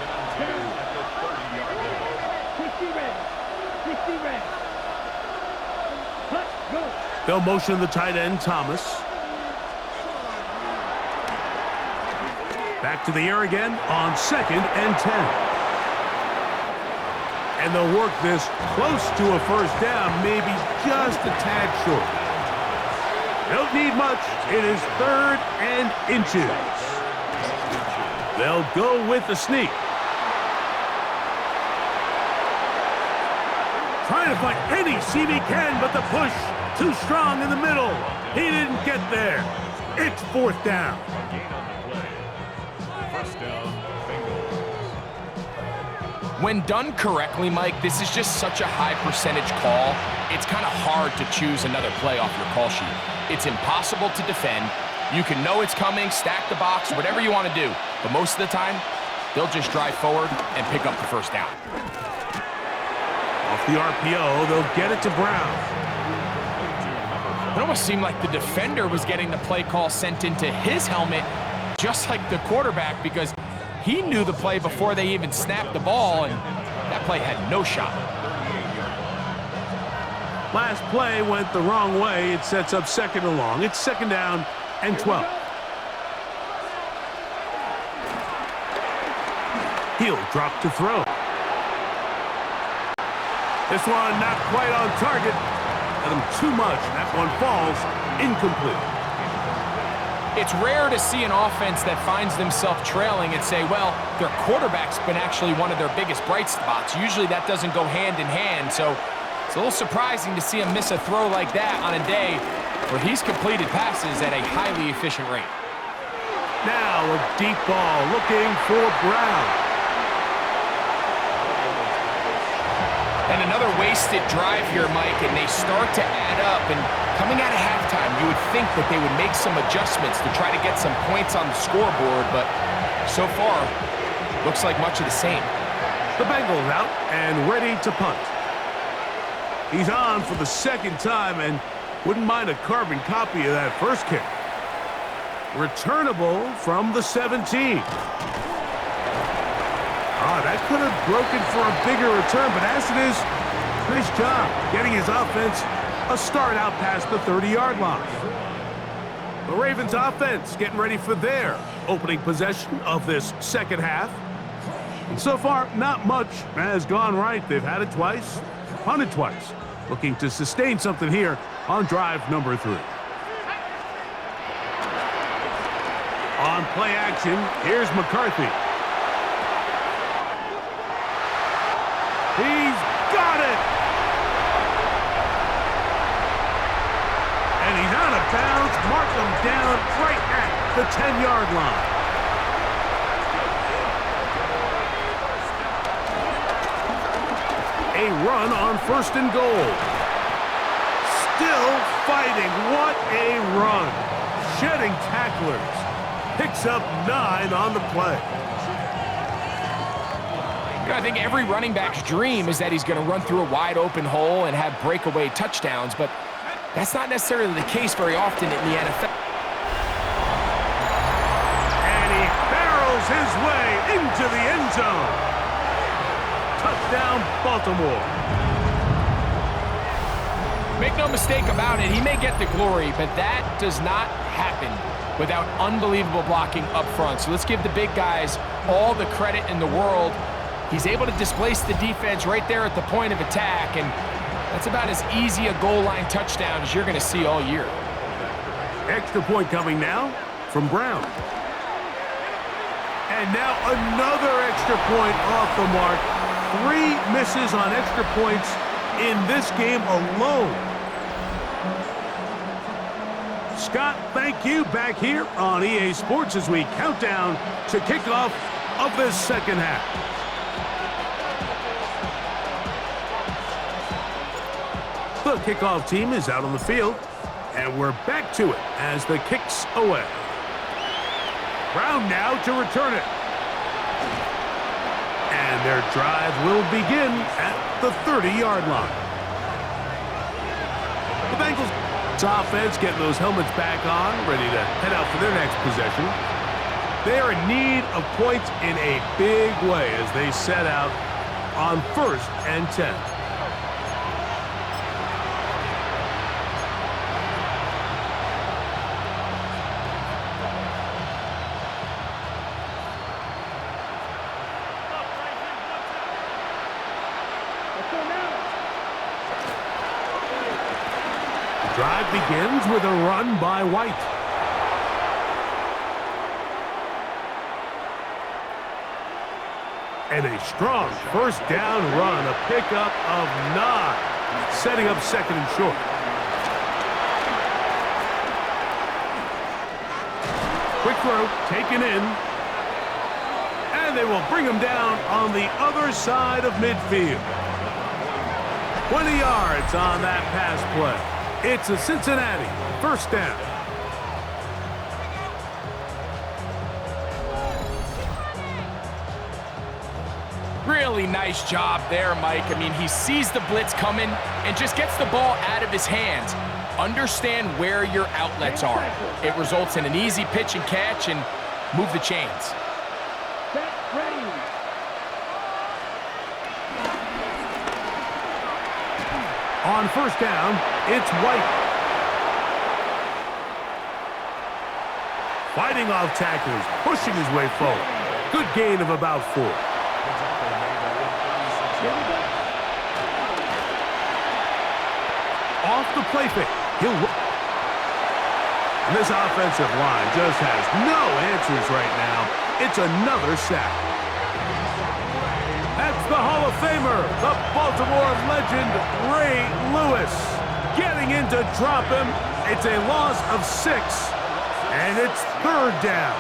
They'll motion the tight end, Thomas. Back to the air again on 2nd and 10. And they'll work this close to a first down, maybe just a tad short. Don't need much. It is 3rd and inches. They'll go with the sneak. Trying to find any seam he can, but the push too strong in the middle. He didn't get there. It's 4th down. When done correctly, Mike, this is just such a high percentage call. It's kind of hard to choose another play off your call sheet. It's impossible to defend. You can know it's coming, stack the box, whatever you want to do. But most of the time, they'll just drive forward and pick up the first down. Off the RPO, they'll get it to Brown. It almost seemed like the defender was getting the play call sent into his helmet, just like the quarterback, because he knew the play before they even snapped the ball, and that play had no shot. Last play went the wrong way. It sets up 2nd and long. It's 2nd down and 12. He'll drop to throw. This one not quite on target. Let him too much. That one falls incomplete. It's rare to see an offense that finds themselves trailing and say, well, their quarterback's been actually one of their biggest bright spots. Usually that doesn't go hand in hand, so it's a little surprising to see him miss a throw like that on a day where he's completed passes at a highly efficient rate. Now a deep ball looking for Brown. And another wasted drive here, Mike, and they start to add up. And coming out of halftime, you would think that they would make some adjustments to try to get some points on the scoreboard, but so far, looks like much of the same. The Bengals out and ready to punt. He's on for the 2nd time, and Wouldn't mind a carbon copy of that first kick. Returnable from the 17. That could have broken for a bigger return, but as it is, nice job getting his offense a start out past the 30-yard line. The Ravens offense getting ready for their opening possession of this second half. And so far, not much has gone right. They've had it twice, punted twice. Looking to sustain something here on drive number 3. On play action, here's McCarthy. He's got it! And he's out of bounds. Mark him down right at the 10-yard line. A run on 1st and goal. Still fighting. What a run. Shedding tacklers. Picks up 9 on the play. I think every running back's dream is that he's going to run through a wide open hole and have breakaway touchdowns, but that's not necessarily the case very often in the NFL. And he barrels his way into the end zone. Touchdown, Baltimore. Make no mistake about it, he may get the glory, but that does not happen without unbelievable blocking up front. So let's give the big guys all the credit in the world. He's able to displace the defense right there at the point of attack, and that's about as easy a goal line touchdown as you're going to see all year. Extra point coming now from Brown. And now another extra point off the mark. 3 misses on extra points in this game alone. Scott, thank you. Back here on EA Sports as we count down to kickoff of this second half. The kickoff team is out on the field, and we're back to it as the kick's away. Brown now to return it. And their drive will begin at the 30-yard line. The Bengals offense getting those helmets back on, ready to head out for their next possession. They are in need of points in a big way as they set out on 1st and 10. Drive begins with a run by White. And a strong 1st down run, a pickup of 9, setting up 2nd and short. Quick throw, taken in. And they will bring him down on the other side of midfield. 20 yards on that pass play. It's a Cincinnati 1st down. Really nice job there, Mike. I mean, he sees the blitz coming and just gets the ball out of his hands. Understand where your outlets are. It results in an easy pitch and catch and move the chains. On 1st down, it's White. Fighting off tacklers, pushing his way forward. Good gain of about 4. Off the play fake. And this offensive line just has no answers right now. It's another sack. That's the Hall of Famer, the Baltimore legend, Ray Lewis. Getting in to drop him. It's a loss of 6, and it's 3rd down.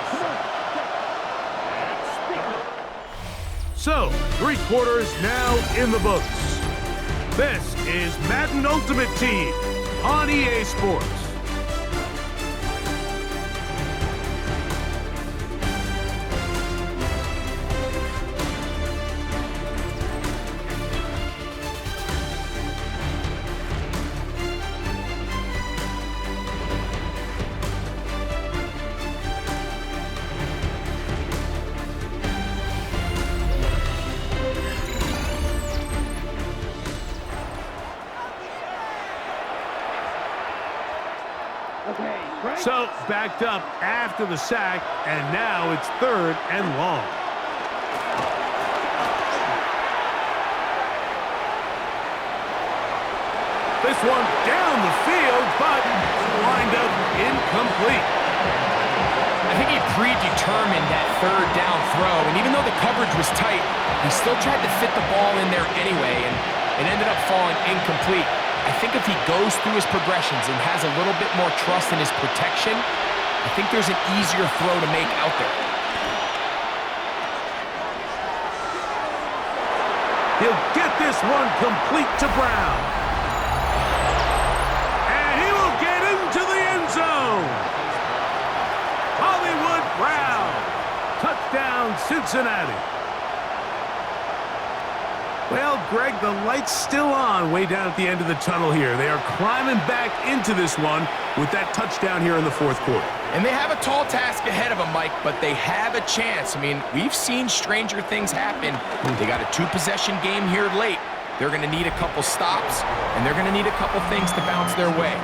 So, 3 quarters now in the books. This is Madden Ultimate Team on EA Sports. backed up after the sack, and now it's 3rd and long. This one down the field, but lined up incomplete. I think he predetermined that 3rd down throw, and even though the coverage was tight, he still tried to fit the ball in there anyway, and it ended up falling incomplete. I think if he goes through his progressions and has a little bit more trust in his protection, I think there's an easier throw to make out there. He'll get this one complete to Brown. And he will get into the end zone. Hollywood Brown. Touchdown, Cincinnati. Well, Greg, the light's still on way down at the end of the tunnel here. They are climbing back into this one with that touchdown here in the 4th quarter. And they have a tall task ahead of them, Mike, but they have a chance. I mean, we've seen stranger things happen. They got a 2-possession game here late. They're going to need a couple stops, and they're going to need a couple things to bounce their way.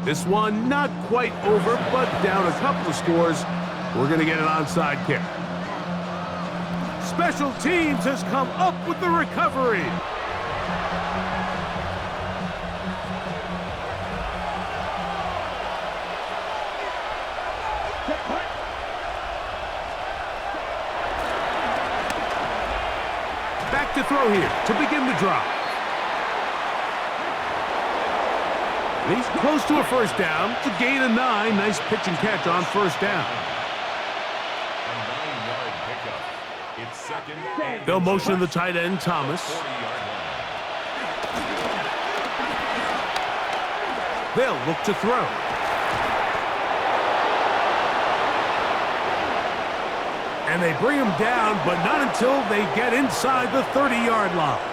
This one not quite over, but down a couple of scores. We're going to get an onside kick. Special teams has come up with the recovery. Back to throw here to begin the drive. And he's close to a 1st down. It's a gain of 9. Nice pitch and catch on 1st down. A 9-yard pickup. It's 2nd and They'll motion the tight end, Thomas. 40-yard line. They'll look to throw. And they bring him down, but not until they get inside the 30-yard line.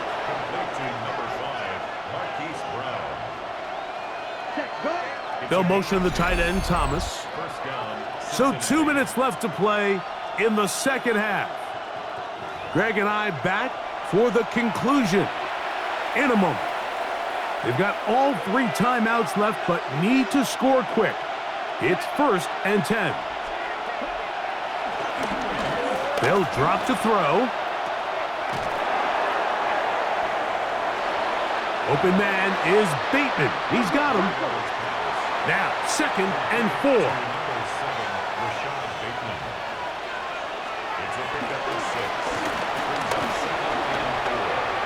They'll motion the tight end, Thomas. So 2 minutes left to play in the 2nd half. Greg and I back for the conclusion in a moment. They've got all 3 timeouts left, but need to score quick. It's 1st and 10. They'll drop to throw. Open man is Bateman. He's got him. Now, 2nd and 4.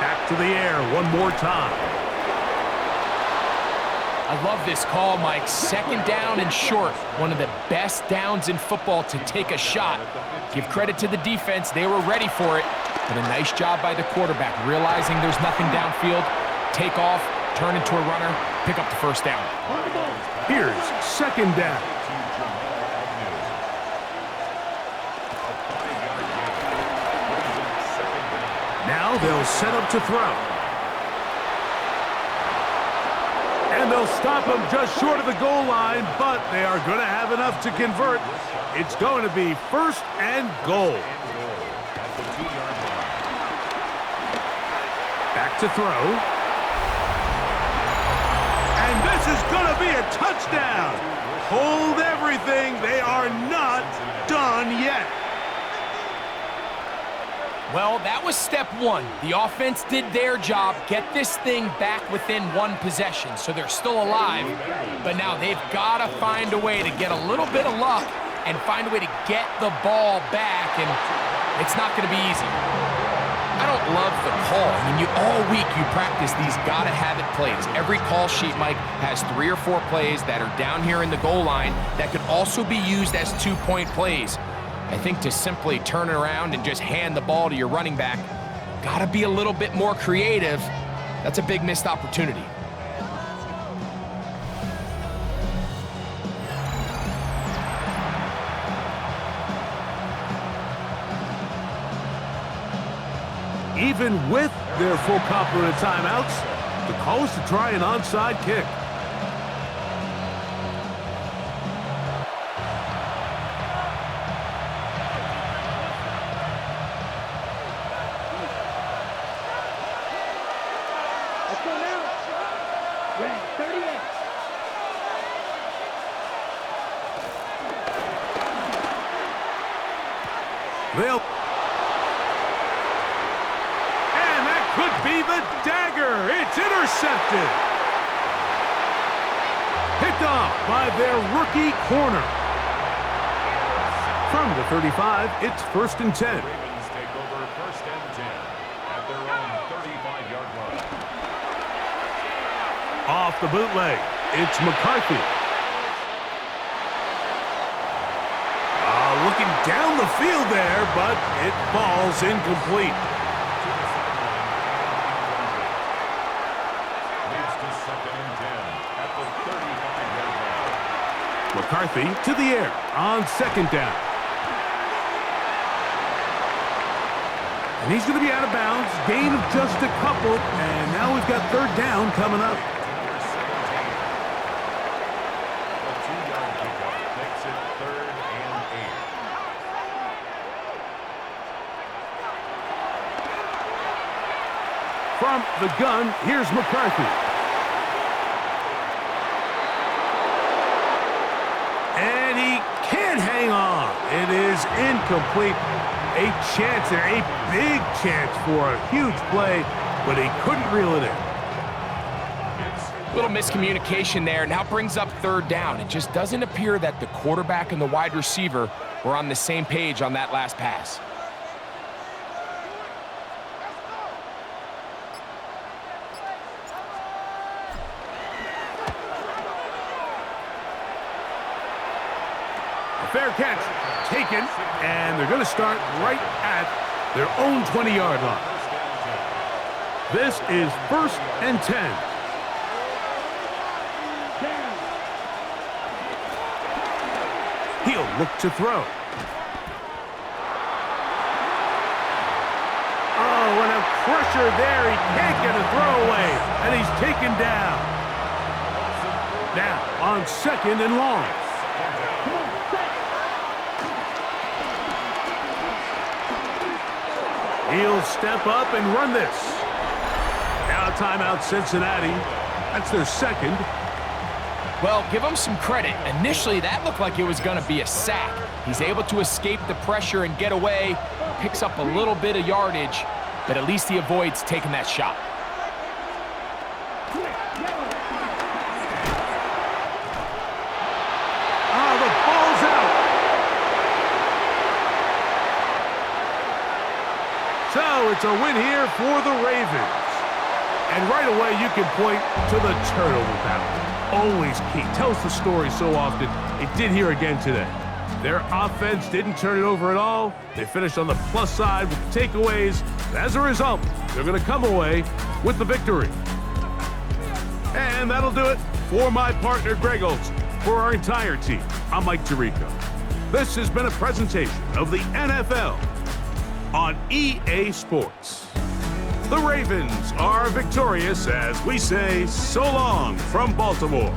Back to the air one more time. I love this call, Mike. 2nd down and short. One of the best downs in football to take a shot. Give credit to the defense. They were ready for it. But a nice job by the quarterback, realizing there's nothing downfield. Take off, turn into a runner, pick up the 1st down. Here's 2nd down. Now they'll set up to throw. And they'll stop him just short of the goal line, but they are going to have enough to convert. It's going to be 1st and goal. Back to throw. And this is going to be a touchdown. Hold everything. They are not done yet. Well, that was step 1. The offense did their job, get this thing back within 1 possession, so they're still alive. But now they've got to find a way to get a little bit of luck and find a way to get the ball back, and it's not going to be easy. I don't love the call. I mean, all week you practice these gotta-have-it plays. Every call sheet, Mike, has 3 or 4 plays that are down here in the goal line that could also be used as 2-point plays. I think to simply turn it around and just hand the ball to your running back, gotta be a little bit more creative. That's a big missed opportunity. Even with their full complement of timeouts, the call is to try an onside kick. And that could be the dagger. It's intercepted. Picked off by their rookie corner. From the 35, it's 1st and 10. Ravens take over 1st and 10 at their own 35-yard line. Off the bootleg, it's McCarthy. Looking down the field there, but it falls incomplete. Leads to 2nd and 10 at the 35-yard line. McCarthy to the air on 2nd down. And he's going to be out of bounds. Gain of just a couple. And now we've got 3rd down coming up. The 2-yard kickoff makes it 3rd and 8. From the gun, here's McCarthy. And he can't hang on. It is incomplete. A chance there, a big chance for a huge play, but he couldn't reel it in. Little miscommunication there. Now brings up 3rd down. It just doesn't appear that the quarterback and the wide receiver were on the same page on that last pass. Fair catch taken, and they're going to start right at their own 20-yard line. This is 1st and 10. He'll look to throw. Oh, and a pressure there. He can't get a throwaway, and he's taken down. Now on 2nd and long. He'll step up and run this. Now timeout Cincinnati. That's their 2nd. Well, give him some credit. Initially, that looked like it was going to be a sack. He's able to escape the pressure and get away. Picks up a little bit of yardage, but at least he avoids taking that shot. Oh, the ball's out. So it's a win here for the Ravens. And right away you can point to the turnover battle. Always key. Tells the story so often. It did here again today. Their offense didn't turn it over at all. They finished on the plus side with takeaways. As a result, they're going to come away with the victory. And that'll do it for my partner Greg Olson. For our entire team, I'm Mike Tirico. This has been a presentation of the NFL on EA Sports. The Ravens are victorious as we say so long from Baltimore.